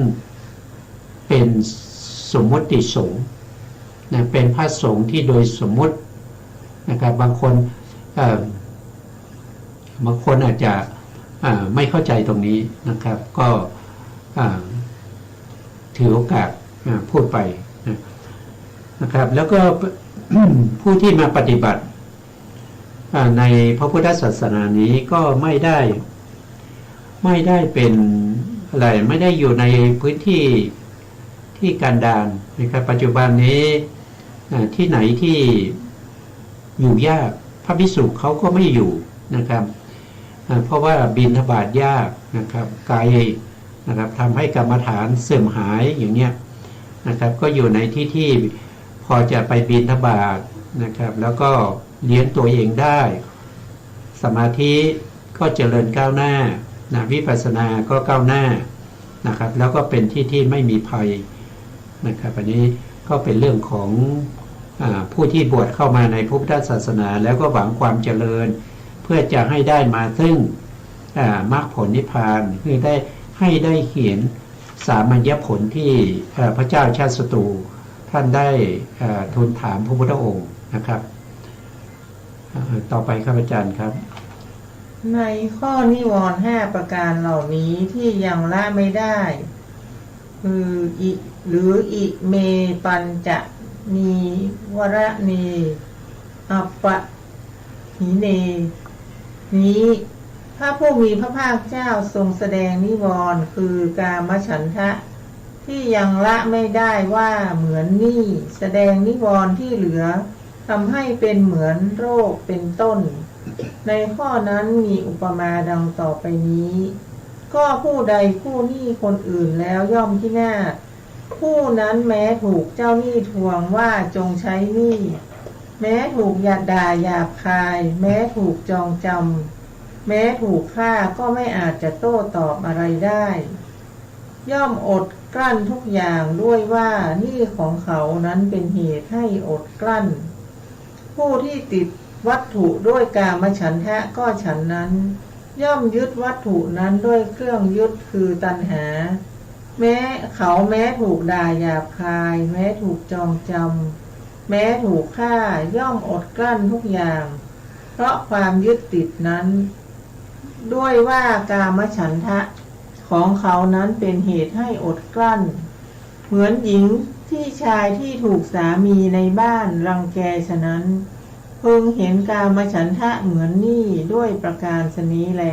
เป็นสมมติสงฆ์นะเป็นพระสงฆ์ที่โดยสมมตินะครับบางคนอาจจะไม่เข้าใจตรงนี้นะครับก็ถือโอกาสพูดไปนะครับแล้วก็ ผู้ที่มาปฏิบัติในพระพุทธศาสนานี้ก็ไม่ได้เป็นอะไรไม่ได้อยู่ในพื้นที่กันดารนะครับปัจจุบันนี้ที่ไหนที่อยู่ยากพระภิกษุเขาก็ไม่อยู่นะครับเพราะว่าบิณฑบาตยากนะครับไกล นะครับทำให้กรรมฐานเสื่อมหายอย่างเนี้ยนะครับก็อยู่ในที่พอจะไปบิณฑบาตนะครับแล้วก็เลี้ยงตัวเองได้สมาธิก็เจริญก้าวหน้านะวิปัสสนาก็ก้าวหน้านะครับแล้วก็เป็นที่ไม่มีภัยนะครับอันนี้ก็เป็นเรื่องของผู้ที่บวชเข้ามาในพุทธศาสนาแล้วก็หวังความเจริญเพื่อจะให้ได้มาซึ่งมรรคผลนิพพานคือได้เห็นสามัญญผลที่พระเจ้าชาติศัตรูท่านได้ทูลถามพระพุทธองค์นะครับต่อไปครับอาจารย์ครับในข้อนิวรณ์5ประการเหล่านี้ที่ยังละไม่ได้คืออิเมปัญจนีวรณีอัปปะหิเนนี้พระผู้มีพระภาคเจ้าทรงแสดงนิวรณ์คือกามฉันทะที่ยังละไม่ได้ว่าเหมือนนี่แสดงนิวรณ์ที่เหลือทำให้เป็นเหมือนโรคเป็นต้นในข้อนั้นมีอุปมาดังต่อไปนี้ก็ผู้ใดผู้หนี้คนอื่นแล้วย่อมพินาศผู้นั้นแม้ถูกเจ้าหนี้ทวงว่าจงใช้หนี้แม้ถูกด่าหยาบคายแม้ถูกจองจำแม้ถูกฆ่าก็ไม่อาจจะโต้ตอบอะไรได้ย่อมอดกลั้นทุกอย่างด้วยว่าหนี้ของเขานั้นเป็นเหตุให้อดกลั้นผู้ที่ติดวัตถุด้วยกามฉันทะก็ฉันนั้นย่อมยึดวัตถุนั้นด้วยเครื่องยึดคือตัณหาแม้ถูกด่าหยาบคายแม้ถูกจองจำแม้ถูกฆ่าย่อมอดกลั้นทุกอย่างเพราะความยึดติดนั้นด้วยว่ากามฉันทะของเขานั้นเป็นเหตุให้อดกลั้นเหมือนหญิงที่ชายที่ถูกสามีในบ้านรังแกฉะนั้นพึงเห็นกามฉันทะเหมือนนี่ด้วยประการฉนี้แล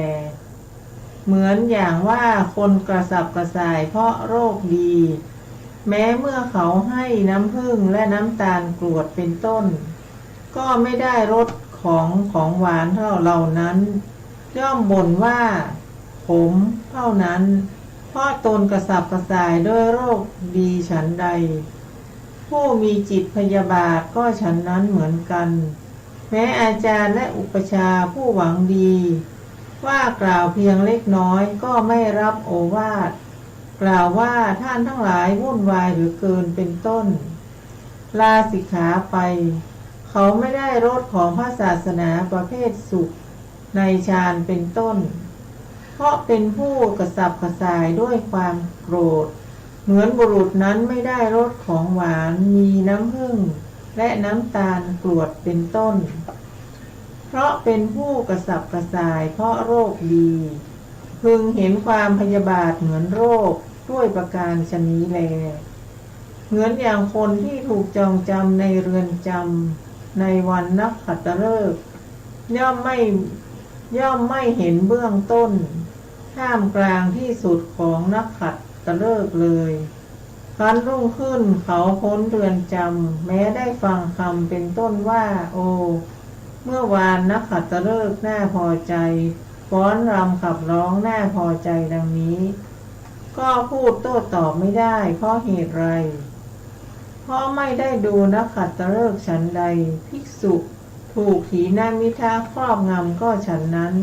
เหมือนอย่างว่าคนกระสับกระส่ายเพราะโรคดีแม้เมื่อเขาให้น้ำผึ้งและน้ำตาลกรวดเป็นต้นก็ไม่ได้รสของหวานเท่าเหล่านั้นย่อมบ่นว่าขมเท่านั้นเพราะตนกระสับกระส่ายด้วยโรคดีฉันใดผู้มีจิตพยาบาทก็ฉันนั้นเหมือนกันแม้อาจารย์และอุปชาผู้หวังดีว่ากล่าวเพียงเล็กน้อยก็ไม่รับโอวาทกล่าวว่าท่านทั้งหลายวุ่นวายหรือเกินเป็นต้นลาสิกขาไปเขาไม่ได้รสของพระศาสนาประเภทสุขในฌานเป็นต้นเพราะเป็นผู้กระสับกระส่ายด้วยความโกรธเหมือนบุรุษนั้นไม่ได้รสของหวานมีน้ำผึ้งและน้ำตาลกรวดเป็นต้นเพราะเป็นผู้กระสับกระส่ายเพราะโรคดีพึงเห็นความพยาบาทเหมือนโรคด้วยประการฉนี้แลเหมือนอย่างคนที่ถูกจองจำในเรือนจำในวันนักขัตฤกษ์ย่อมไม่เห็นเบื้องต้นท่ามกลางที่สุดของนักขัตฤกษ์เลยครั้นรุ่งขึ้นเขาพ้นเรือนจำแม้ได้ฟังคำเป็นต้นว่าโอเมื่อวานนักขัตฤกษ์น่าพอใจฟ้อนรำขับร้องน่าพอใจดังนี้ก็พูดโต้ตอบไม่ได้เพราะเหตุไรเพราะไม่ได้ดูนักขัตฤกษ์ฉันใดภิกษุถูกถีนมิทะครอบงำก็ฉันนั้น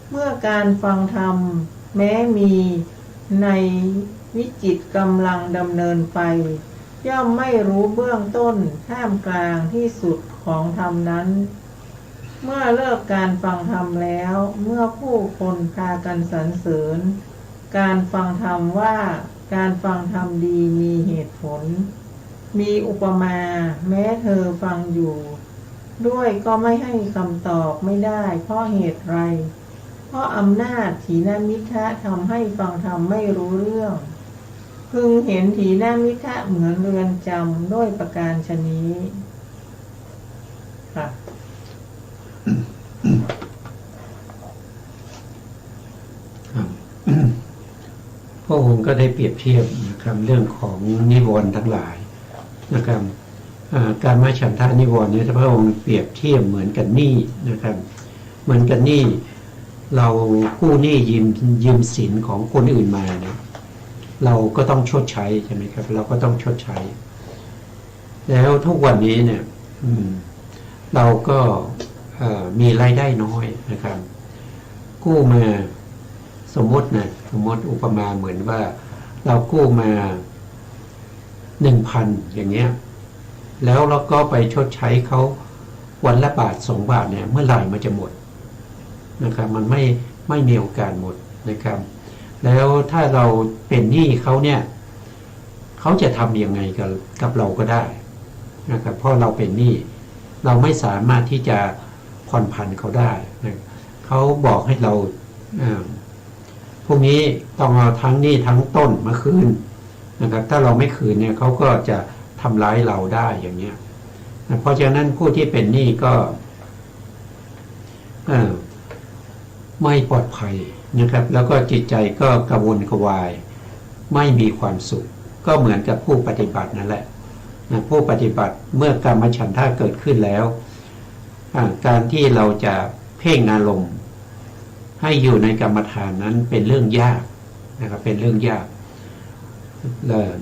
เมื่อการฟังธรรมแม้มีในวิจิตรกำลังดำเนินไปย่อมไม่รู้เบื้องต้นท่ามกลางที่สุดของธรรมนั้นเมื่อเลิกการฟังธรรมแล้วเมื่อผู้คนพากันสรรเสริญการฟังธรรมว่าการฟังธรรมดีมีเหตุผลมีอุปมาแม้เธอฟังอยู่ด้วยก็ไม่ให้คำตอบไม่ได้เพราะเหตุไรเพราะอำนาจถีนมิทะทำให้ฟังธรรมไม่รู้เรื่องพึงเห็นถีนมิทะเหมือนเรือนจำด้วยประการฉนี้ค่ะพระองค์ก็ได้เปรียบเทียบนะครับเรื่องของนิวรณ์ทั้งหลายนะครับการมาฉันทะนิวรณ์นี้พระองค์เปรียบเทียบเหมือนกันหนี้นะครับเหมือนกันหนี้เรากู้หนี้ยืมสินของคนอื่นมาเนี่ย เราก็ต้องชดใช้ใช่ไหมครับ เราก็ต้องชดใช้ แล้วทุกวันนี้เนี่ยเราก็มีรายได้น้อยนะครับ กู้มาสมมติอุปมาเหมือนว่าเรากู้มา 1,000 อย่างเงี้ยแล้วเราก็ไปชดใช้เขาวันละบาท2 บาทเนี่ยเมื่อไหร่มันจะหมดนะครับมันไม่มีโอกาสหมดนะครับแล้วถ้าเราเป็นหนี้เขาเนี่ยเขาจะทำยังไงกับเราก็ได้นะครับเพราะเราเป็นหนี้เราไม่สามารถที่จะผ่อนผันเขาได้นะเขาบอกให้เราพวกนี้ต้องเอาทั้งหนี้ทั้งต้นมาคืนนะครับถ้าเราไม่คืนเนี่ยเขาก็จะทำร้ายเราได้อย่างเนี้ยนะเพราะฉะนั้นผู้ที่เป็นหนี้ก็ไม่ปลอดภัยนะครับแล้วก็จิตใจก็กระวนกระวายไม่มีความสุขก็เหมือนกับผู้ปฏิบัตินั่นแหละนะผู้ปฏิบัติเมื่อกามฉันทะเกิดขึ้นแล้วการที่เราจะเพ่งอารมณ์ให้อยู่ในกรรมฐานนั้นเป็นเรื่องยากนะครับเป็นเรื่องยาก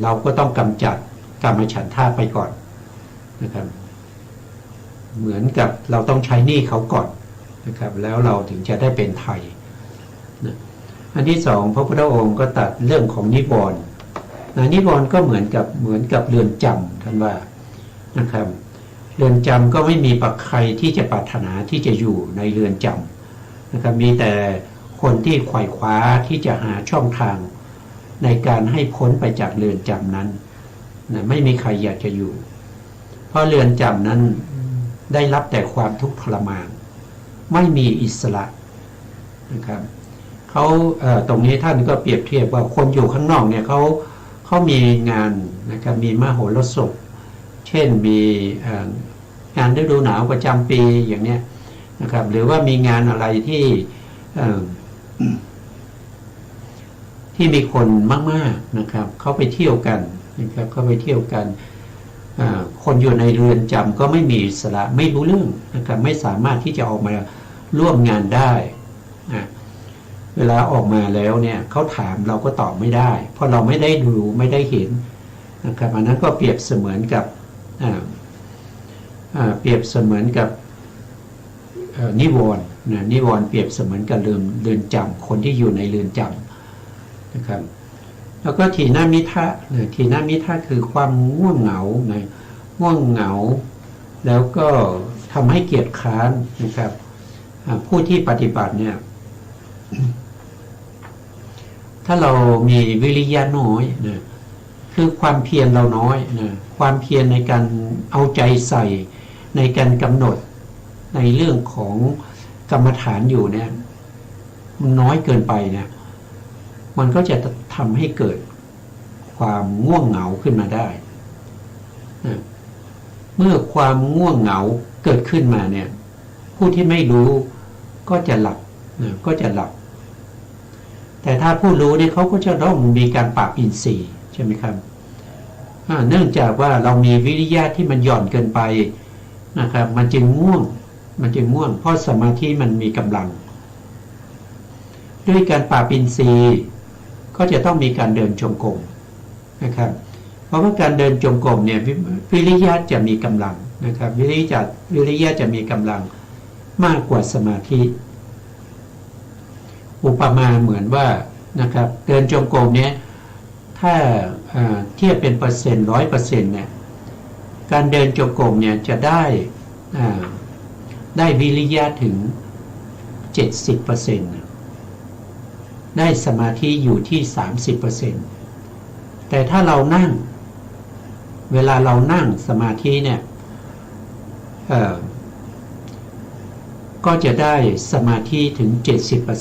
เราก็ต้องกำจัดกามฉันทะไปก่อนนะครับเหมือนกับเราต้องใช้หนี้เขาก่อนนะครับแล้วเราถึงจะได้เป็นไทยนะอันที่สองพระพุทธองค์ก็ตัดเรื่องของนิวรณ์นิวรณ์ก็เหมือนกับเรือนจำท่านว่านะครับเรือนจำก็ไม่มีใครที่จะปรารถนาที่จะอยู่ในเรือนจำนะครับมีแต่คนที่ไขว่คว้าที่จะหาช่องทางในการให้พ้นไปจากเรือนจำนั้นนะไม่มีใครอยากจะอยู่เพราะเรือนจำนั้นได้รับแต่ความทุกข์ทรมานไม่มีอิสระนะครับเขาตรงนี้ท่านก็เปรียบเทียบว่าคนอยู่ข้างนอกเนี่ยเขามีงานนะครับมีมโหรสพเช่นมีงานฤดูหนาวประจำปีอย่างเนี้ยนะครับหรือว่ามีงานอะไรที่มีคนมากๆนะครับเขาไปเที่ยวกันนะครับเขาไปเที่ยวกันคนอยู่ในเรือนจำก็ไม่มีอิสระไม่รู้เรื่องนะครับไม่สามารถที่จะออกมาร่วมงานได้เวลาออกมาแล้วเนี่ยเขาถามเราก็ตอบไม่ได้เพราะเราไม่ได้ดูไม่ได้เห็นนะครับอันนั้นก็เปรียบเสมือนกับนิวรณ์นิวรณ์เปรียบเสมือนกับเรือนจำคนที่อยู่ในเรือนจำนะครับแล้วก็ทีนามิทะทีนามิทะคือความง่วงเหงาง่วงเหงาแล้วก็ทำให้เกียจคร้านนะครับผู้ที่ปฏิบัติเนี่ยถ้าเรามีวิริยะน้อยนะคือความเพียรเราน้อยนะความเพียรในการเอาใจใส่ในการกำหนดในเรื่องของกรรมฐานอยู่เนี่ยมันน้อยเกินไปเนี่ยมันก็จะทำให้เกิดความง่วงเหงาขึ้นมาได้นะเมื่อความง่วงเหงาเกิดขึ้นมาเนี่ยผู้ที่ไม่รู้ก็จะหลับนะก็จะหลับแต่ถ้าผู้รู้เนี่ยเขาก็จะต้องมีการปราบอินทรีย์ใช่ไหมครับเนื่องจากว่าเรามีวิริยะที่มันหย่อนเกินไปนะครับมันจึงง่วงเพราะสมาธิมันมีกำลังด้วยการปราบอินทรีย์ก็จะต้องมีการเดินจงกรมนะครับเพราะว่าการเดินจงกรมเนี่ยวิริยะจะมีกำลังนะครับวิริยะจะมีกำลังมากกว่าสมาธิอุปมาเหมือนว่านะครับเดินจงกรมเนี้ยถ้าเทียบเป็นเปอร์เซ็นต์ 100% เนี่ยการเดินจงกรมเนี่ยจะได้วิริยะถึง 70%ได้สมาธิอยู่ที่ 30% แต่ถ้าเรานั่งเวลาเรานั่งสมาธิเนี่ยก็จะได้สมาธิถึง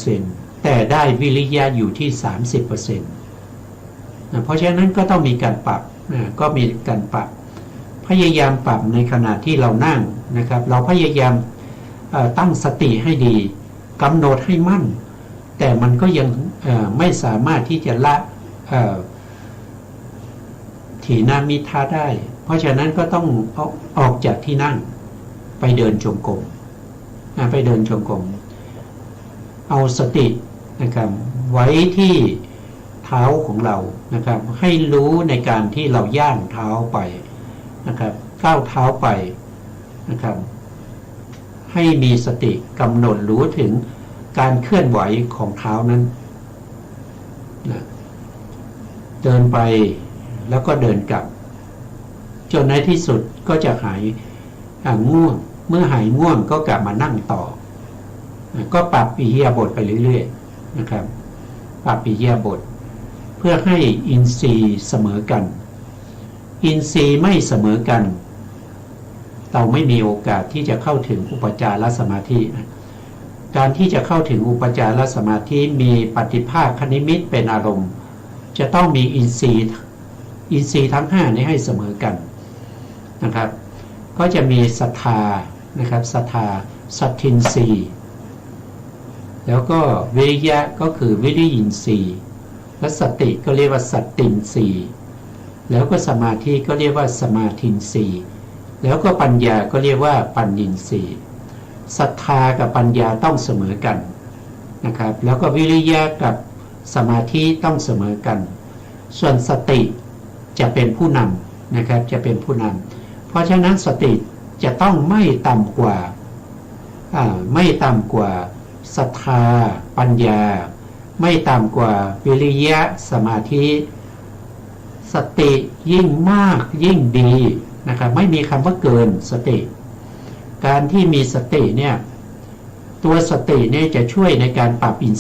70%แต่ได้วิริยะอยู่ที่ 30%เพราะฉะนั้นก็ต้องมีการปรับก็มีการปรับพยายามปรับในขณะที่เรานั่งนะครับเราพยายามตั้งสติให้ดีกำหนดให้มั่นแต่มันก็ยังไม่สามารถที่จะละถีนามิทะได้เพราะฉะนั้นก็ต้องออกจากที่นั่งไปเดินจงกรมเอาสตินะครับไว้ที่ เท้าของเรานะครับให้รู้ในการที่เราย่างเท้าไปนะครับก้าวเท้าไปนะครับให้มีสติกำหนดรู้ถึงการเคลื่อนไหวของเท้านั้นนะเดินไปแล้วก็เดินกลับจนในที่สุดก็จะหายง่วงเมื่อหายง่วงก็กลับมานั่งต่อก็ปรับอิริยาบถไปเรื่อยๆนะครับปรับอิริยาบถเพื่อให้อินทรีย์เสมอกันอินทรีย์ไม่เสมอกันเราไม่มีโอกาสที่จะเข้าถึงอุปจารสมาธิการที่จะเข้าถึงอุปจารสมาธิมีปฏิภาคคณิมิตเป็นอารมณ์จะต้องมีอินทรีย์ทั้ง5นี้ให้เสมอกันนะครับก็จะมีศรัทธานะครับศรัทธาสัทธินทรีย์แล้วก็วิริยะก็คือวิริยินทรีย์และสติก็เรียกว่าสัตตินทรีย์แล้วก็สมาธิก็เรียกว่าสมาธินทรีย์แล้วก็ปัญญาก็เรียกว่าปัญญินทรีย์ศรัทธากับปัญญาต้องเสมอกันนะครับแล้วก็วิริยะกับสมาธิต้องเสมอกันส่วนสติจะเป็นผู้นำนะครับจะเป็นผู้นำเพราะฉะนั้นสติจะต้องไม่ต่ำกว่าศรัทธาปัญญาไม่ต่ำกว่าวิริยะสมาธิสติยิ่งมากยิ่งดีนะครับไม่มีคำว่าเกินสติการที่มีสติเนี่ยตัวสติเนี่ยจะช่วยในการปรับอิน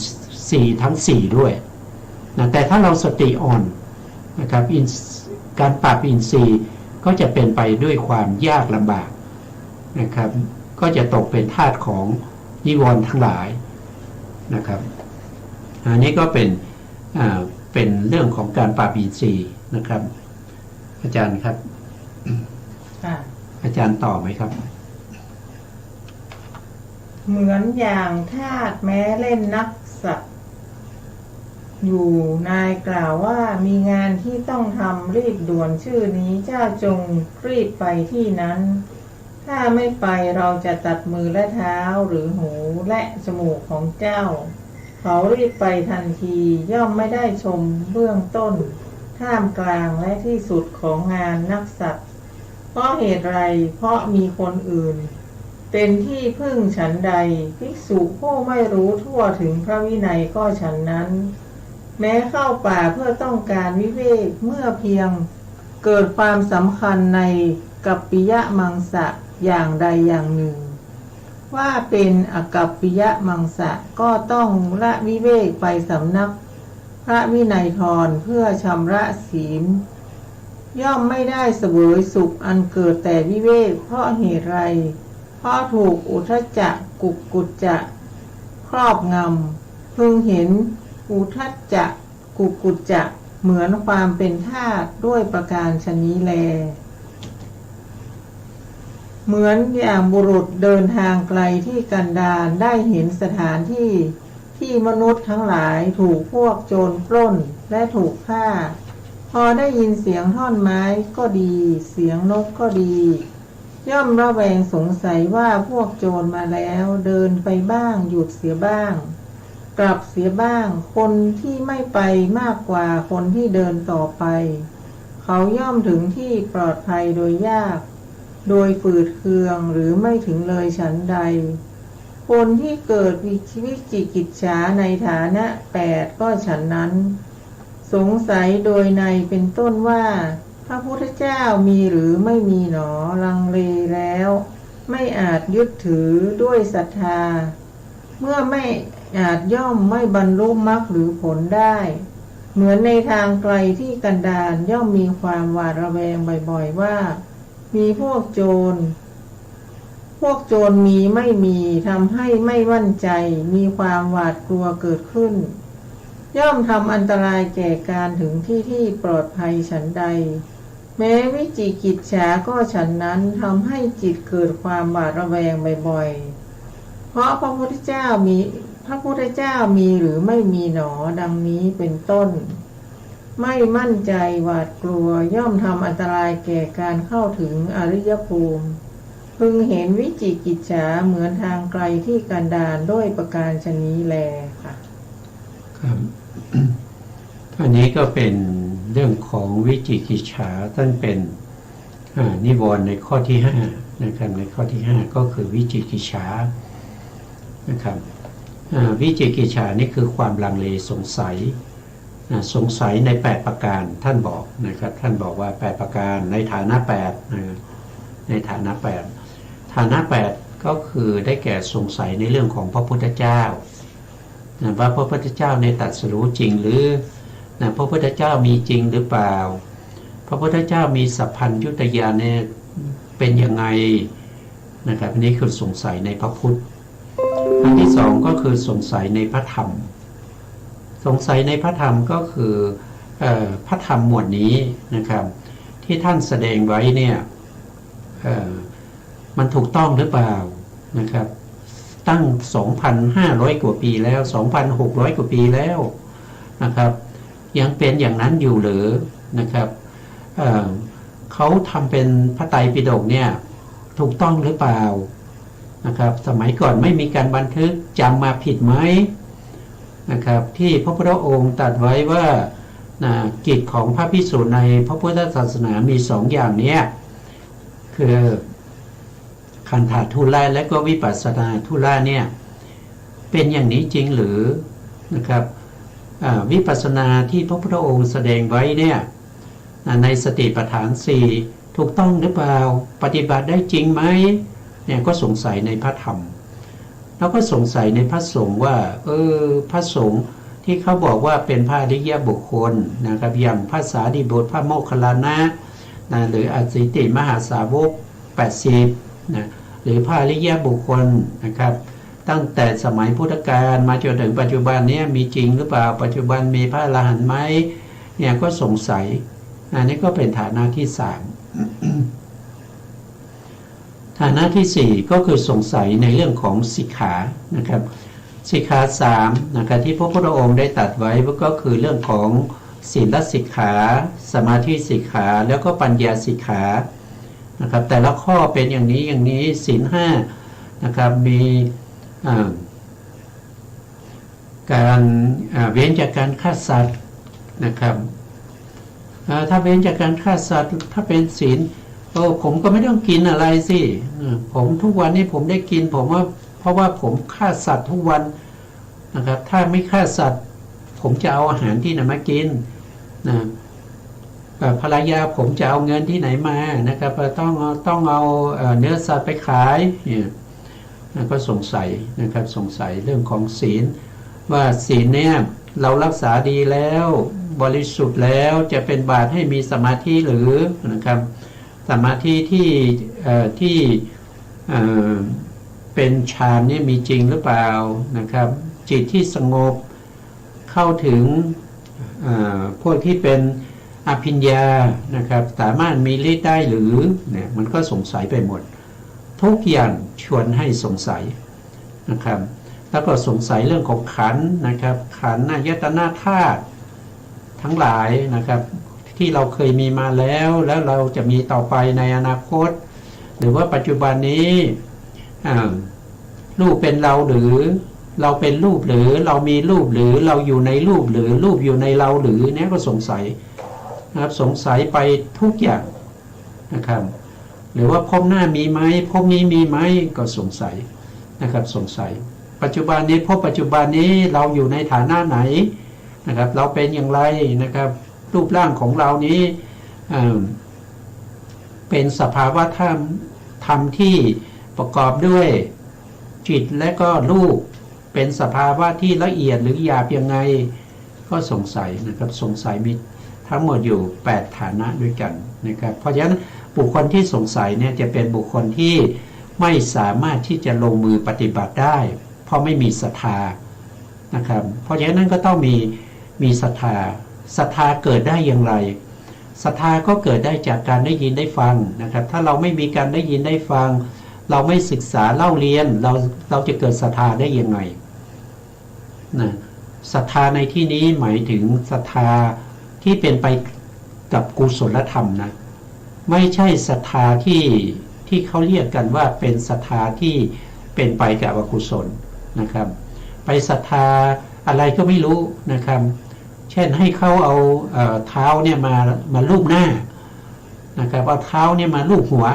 ทรีย์ทั้ง4ด้วยนะแต่ถ้าเราสติอ่อนนะครับการปรับอินทรีย์ก็จะเป็นไปด้วยความยากลำบากนะครับก็จะตกเป็นทาสของนิวรณ์ทั้งหลายนะครับอันนี้ก็เป็นเรื่องของการปรับอินทรีย์นะครับอาจารย์ครับอาจารย์ต่อไหมครับเหมือนอย่างทาสแม้เล่นนักสัตว์อยู่นายกล่าวว่ามีงานที่ต้องทำรีบด่วนชื่อนี้เจ้าจงรีบไปที่นั้นถ้าไม่ไปเราจะตัดมือและเท้าหรือหูและจมูกของเจ้าเขารีบไปทันทีย่อมไม่ได้ชมเบื้องต้นท่ามกลางและที่สุดของงานนักสัตว์เพราะเหตุไรเพราะมีคนอื่นเป็นที่พึ่งฉันใดภิกษุผู้ไม่รู้ทั่วถึงพระวินัยก็ฉันนั้นแม้เข้าป่าเพื่อต้องการวิเวกเมื่อเพียงเกิดความสำคัญในกัปปิยมังสะอย่างใดอย่างหนึ่งว่าเป็นอกัปปิยมังสะก็ต้องละวิเวกไปสำนักพระวินัยทรเพื่อชำระศีลย่อมไม่ได้เสวยสุขอันเกิดแต่วิเวกเพราะเหตุไรเพราะถูกอุทธัจจะกุจจะครอบงำพึงเห็นอุทธัจจะกุจจะเหมือนความเป็นทาสด้วยประการชนี้แลเหมือนอย่างบุรุษเดินทางไกลที่กันดารได้เห็นสถานที่มนุษย์ทั้งหลายถูกพวกโจรปล้นและถูกฆ่าพอได้ยินเสียงท่อนไม้ก็ดีเสียงนกก็ดีย่อมระแวงสงสัยว่าพวกโจรมาแล้วเดินไปบ้างหยุดเสียบ้างกลับเสียบ้างคนที่ไม่ไปมากกว่าคนที่เดินต่อไปเขาย่อมถึงที่ปลอดภัยโดยยากโดยฝืดเคืองหรือไม่ถึงเลยฉันใดคนที่เกิดวิจิกิจฉาในฐานะ8ก็ฉันนั้นสงสัยโดยในเป็นต้นว่าพระพุทธเจ้ามีหรือไม่มีหนอลังเลแล้วไม่อาจยึดถือด้วยศรัทธาเมื่อไม่อาจย่อมไม่บรรลุมรรคหรือผลได้เหมือนในทางไกลที่กันดารย่อมมีความหวาดระแวงบ่อยๆว่ามีพวกโจรมีไม่มีทำให้ไม่มั่นใจมีความหวาดกลัวเกิดขึ้นย่อมทำอันตรายแก่การถึงที่ปลอดภัยฉันใดแม้วิจิกิจฉาก็ฉันนั้นทำให้จิตเกิดความหวาดระแวงบ่อยๆเพราะพระพุทธเจ้ามีหรือไม่มีหนอดังนี้เป็นต้นไม่มั่นใจหวาดกลัวย่อมทำอันตรายแก่การเข้าถึงอริยภูมิพึงเห็นวิจิกิจฉาเหมือนทางไกลที่กันดารด้วยประการชนี้แลค่ะครับ อันนี้ก็เป็นเรื่องของวิจิกิจฉาท่านเป็นนิวรณ์ในข้อที่5นะครับในข้อที่5ก็คือวิจิกิจฉานะครับวิจิกิจฉานี่คือความลังเลสงสัยใน8ประการท่านบอกนะครับท่านบอกว่า8ประการในฐานะ8ในฐานะ8ฐานะ8ก็คือได้แก่สงสัยในเรื่องของพระพุทธเจ้าว่าพระพุทธเจ้าในตรัสรู้จริงหรือพระพุทธเจ้ามีจริงหรือเปล่าพระพุทธเจ้ามีสัพพัญญุตญาณเนี่ยเป็นยังไงนะครับอันนี้คือสงสัยในพระพุทธอันที่สองก็คือสงสัยในพระธรรมสงสัยในพระธรรมก็คือพระธรรมหมวดนี้นะครับที่ท่านแสดงไว้เนี่ยมันถูกต้องหรือเปล่านะครับตั้ง 2,500 กว่าปีแล้ว 2,600 กว่าปีแล้วนะครับยังเป็นอย่างนั้นอยู่หรือนะครับเขาทำเป็นพระไตรปิฎกเนี่ยถูกต้องหรือเปล่านะครับสมัยก่อนไม่มีการบันทึกจำมาผิดไหมนะครับที่พระพุทธองค์ตรัสไว้ว่ากิจของพระภิกษุในพระพุทธศาสนามี2อย่างนี้คือคันธทุละและก็วิปัสสนาทุละเนี่ยเป็นอย่างนี้จริงหรือนะครับวิปัสสนาที่พระพุทธองค์แสดงไว้เนี่ยในสติปัฏฐาน4ถูกต้องหรือเปล่าปฏิบัติได้จริงไหมเนี่ยก็สงสัยในพระธรรมแล้วก็สงสัยในพระสงฆ์ว่าพระสงฆ์ที่เขาบอกว่าเป็นพระอริยบุคคลนะครับอย่างพระสารีบุตรพระโมคคัลลานะหรืออสิติมหาสาวก80นะหรือพระอริยบุคคลนะครับตั้งแต่สมัยพุทธกาลมาจนถึงปัจจุบันนี้มีจริงหรือเปล่าปัจจุบันมีพระอรหันต์ไหมเนี่ยก็สงสัยอันนี้ก็เป็นฐานะที่3 ฐานะที่4ก็คือสงสัยในเรื่องของสิกขานะครับสิกขา3นะครับที่พระพุทธองค์ได้ตรัสไว้ก็คือเรื่องของศีลสิกขาสมาธิสิกขาแล้วก็ปัญญาสิกขานะครับแต่ละข้อเป็นอย่างนี้ศีล5นะครับมีการเว้นจากการฆ่าสัตว์นะครับถ้าเว้นจากการฆ่าสัตว์ถ้าเป็นศีลผมก็ไม่ต้องกินอะไรสิผมทุกวันนี้ผมได้กินผมว่าเพราะว่าผมฆ่าสัตว์ทุกวันนะครับถ้าไม่ฆ่าสัตว์ผมจะเอาอาหารที่ไหนมากินนะภรรยาผมจะเอาเงินที่ไหนมานะครับต้องเอาเนื้อสัตว์ไปขายเนี่ยก็สงสัยนะครับสงสัยเรื่องของศีลว่าศีลเนี่ยเรารักษาดีแล้วบริสุทธิ์แล้วจะเป็นบาตให้มีสมาธิหรือนะครับสมาธิที่เป็นฌานนี่มีจริงหรือเปล่านะครับจิตที่สงบเข้าถึงพวกที่เป็นอภิญญานะครับสามารถมีฤทธิ์ได้หรือเนี่ยมันก็สงสัยไปหมดทุกอย่างชวนให้สงสัยนะครับแล้วก็สงสัยเรื่องของขันธ์นะครับขันธ์อายตนะธาตุทั้งหลายนะครับที่เราเคยมีมาแล้วเราจะมีต่อไปในอนาคตหรือว่าปัจจุบันนี้รูปเป็นเราหรือเราเป็นรูปหรือเรามีรูปหรือเราอยู่ในรูปหรือรูปอยู่ในเราหรือเนี่ยก็สงสัยนะครับสงสัยไปทุกอย่างนะครับหรือว่าภพหน้ามีไหมภพนี้มีไหมก็สงสัยนะครับสงสัยปัจจุบันนี้ภพปัจจุบันนี้เราอยู่ในฐานะไหนนะครับเราเป็นอย่างไรนะครับรูปร่างของเรานี้เป็นสภาวะธรรมที่ประกอบด้วยจิตและก็รูปเป็นสภาวะที่ละเอียดหรือหยาบยังไงก็สงสัยนะครับสงสัยมีทั้งหมดอยู่8ฐานะด้วยกันนะครับเพราะฉะนั้นบุคคลที่สงสัยเนี่ยจะเป็นบุคคลที่ไม่สามารถที่จะลงมือปฏิบัติได้เพราะไม่มีศรัทธานะครับเพราะฉะนั้นก็ต้องมีศรัทธาศรัทธาเกิดได้อย่างไรศรัทธาก็เกิดได้จากการได้ยินได้ฟังนะครับถ้าเราไม่มีการได้ยินได้ฟังเราไม่ศึกษาเล่าเรียนเราจะเกิดศรัทธาได้ยังไงนะศรัทธาในที่นี้หมายถึงศรัทธาที่เป็นไปกับกุศลธรรมนะไม่ใช่ศรัทธาที่เขาเรียกกันว่าเป็นศรัทธาที่เป็นไปกับอกุศลนะครับไปศรัทธาอะไรก็ไม่รู้นะครับ เช่นให้เขาเอาเท้าเนี่ยมาลูบหน้านะครับเอาเท้าเนี่ยมาลูบหัว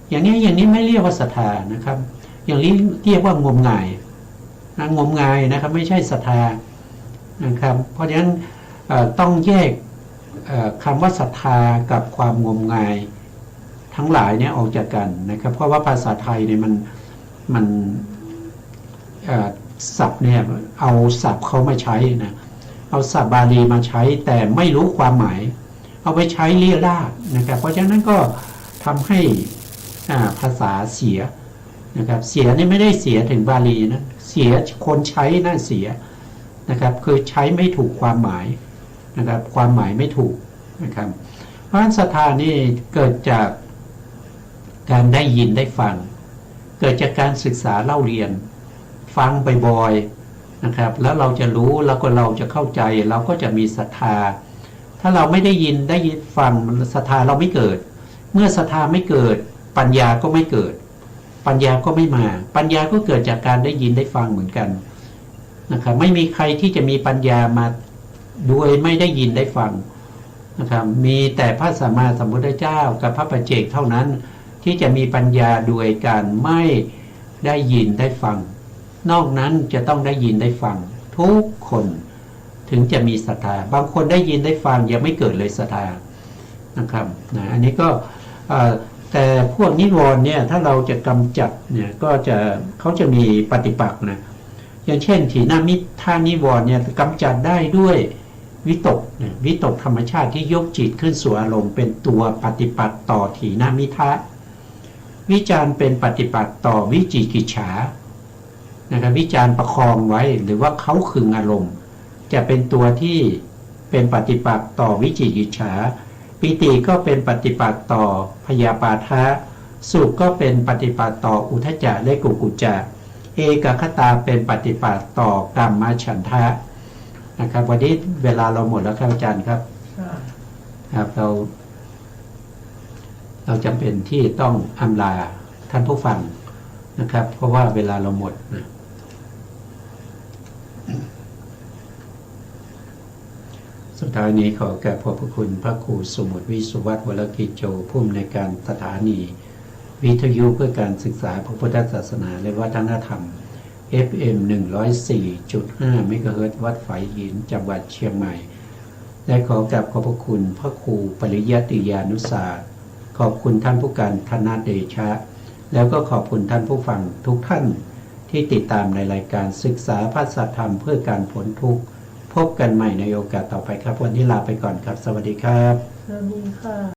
อย่างนี้ไม่เรียกว่าศรัทธานะครับ อย่างนี้เรียกว่างมงายนะงมงายนะครับไม่ใช่ศรัทธานะครับเพราะฉะนั้นต้องแยกคำว่าศรัทธากับความงมงายทั้งหลายเนี่ยออกจากกันนะครับเพราะว่าภาษาไทยเนี่ยมันศัพท์เนี่ยเอาศัพท์เขามาใช้นะเอาศัพท์บาลีมาใช้แต่ไม่รู้ความหมายเอาไปใช้เลี่ยราดนะครับเพราะฉะนั้นก็ทำให้ภาษาเสียนะครับเสียนี่ไม่ได้เสียถึงบาลีนะเสียคนใช้น่าเสียนะครับคือใช้ไม่ถูกความหมายนะครับความหมายไม่ถูกนะครับเพราะฉะนั้นศรัทธานี่เกิดจากการได้ยินได้ฟังเกิดจากการศึกษาเล่าเรียนฟังบ่อยๆนะครับแล้วเราจะรู้แล้วก็เราจะเข้าใจเราก็จะมีศรัทธาถ้าเราไม่ได้ยินฟังศรัทธาเราไม่เกิดเมื่อศรัทธาไม่เกิดปัญญาก็ไม่เกิดปัญญาก็ไม่มาปัญญาก็เกิดจากการได้ยินได้ฟังเหมือนกันนะครับไม่มีใครที่จะมีปัญญามาโดยไม่ได้ยินได้ฟังนะครับมีแต่พระสัมมาสัมพุทธเจ้ากับพระปัจเจกเท่านั้นที่จะมีปัญญาโดยการไม่ได้ยินได้ฟังนอกนั้นจะต้องได้ยินได้ฟังทุกคนถึงจะมีศรัทธาบางคนได้ยินได้ฟังยังไม่เกิดเลยศรัทธานะครับอันนี้ก็แต่พวกนิวรณ์เนี่ยถ้าเราจะกำจัดเนี่ยก็จะเขาจะมีปฏิปักษ์นะอย่างเช่นถีนมิทานิวรณ์เนี่ยกำจัดได้ด้วยวิตกวิตกธรรมชาติที่ยกจิตขึ้นสู่อารมณ์เป็นตัวปฏิปักษ์ต่อถีนมิทะวิจารเป็นปฏิปักษ์ต่อวิจิกิจฉานะครับวิจารประคองไว้หรือว่าเขาขึงอารมณ์จะเป็นตัวที่เป็นปฏิปักษ์ต่อวิจิกิจฉาปิติก็เป็นปฏิปักษ์ต่อพยาปาทะสุขก็เป็นปฏิปักษ์ต่ออุทธัจจะและกุกุจจะเอกคตาเป็นปฏิปักษ์ต่อกรรมฉันทะนะครับวันนี้เวลาเราหมดแล้วครับอาจารย์ครับครับเราจำเป็นที่ต้องอำลาท่านผู้ฟังนะครับเพราะว่าเวลาเราหมดนะสุดท้ายนี้ขอแก่พระคุณพระครูสมุทรวิสุวัฒน์วรกิจโจผู้อำนวยการสถานีวิทยุเพื่อการศึกษาพระพุทธศาสนาและวัฒนธรรม FM 104.5 เมกะเฮิรตซ์วัดฝายหินจังหวัดเชียงใหม่และขอกราบขอบพระคุณพระครูปริยัติยานุศาสตร์ขอบคุณท่านผู้การธนเดชะแล้วก็ขอบคุณท่านผู้ฟังทุกท่านที่ติดตามในรายการศึกษาพระสัทธรรมเพื่อการพ้นทุกข์พบกันใหม่ในโอกาสต่อไปครับวันนี้ลาไปก่อนครับสวัสดีครับสวัสดีค่ะ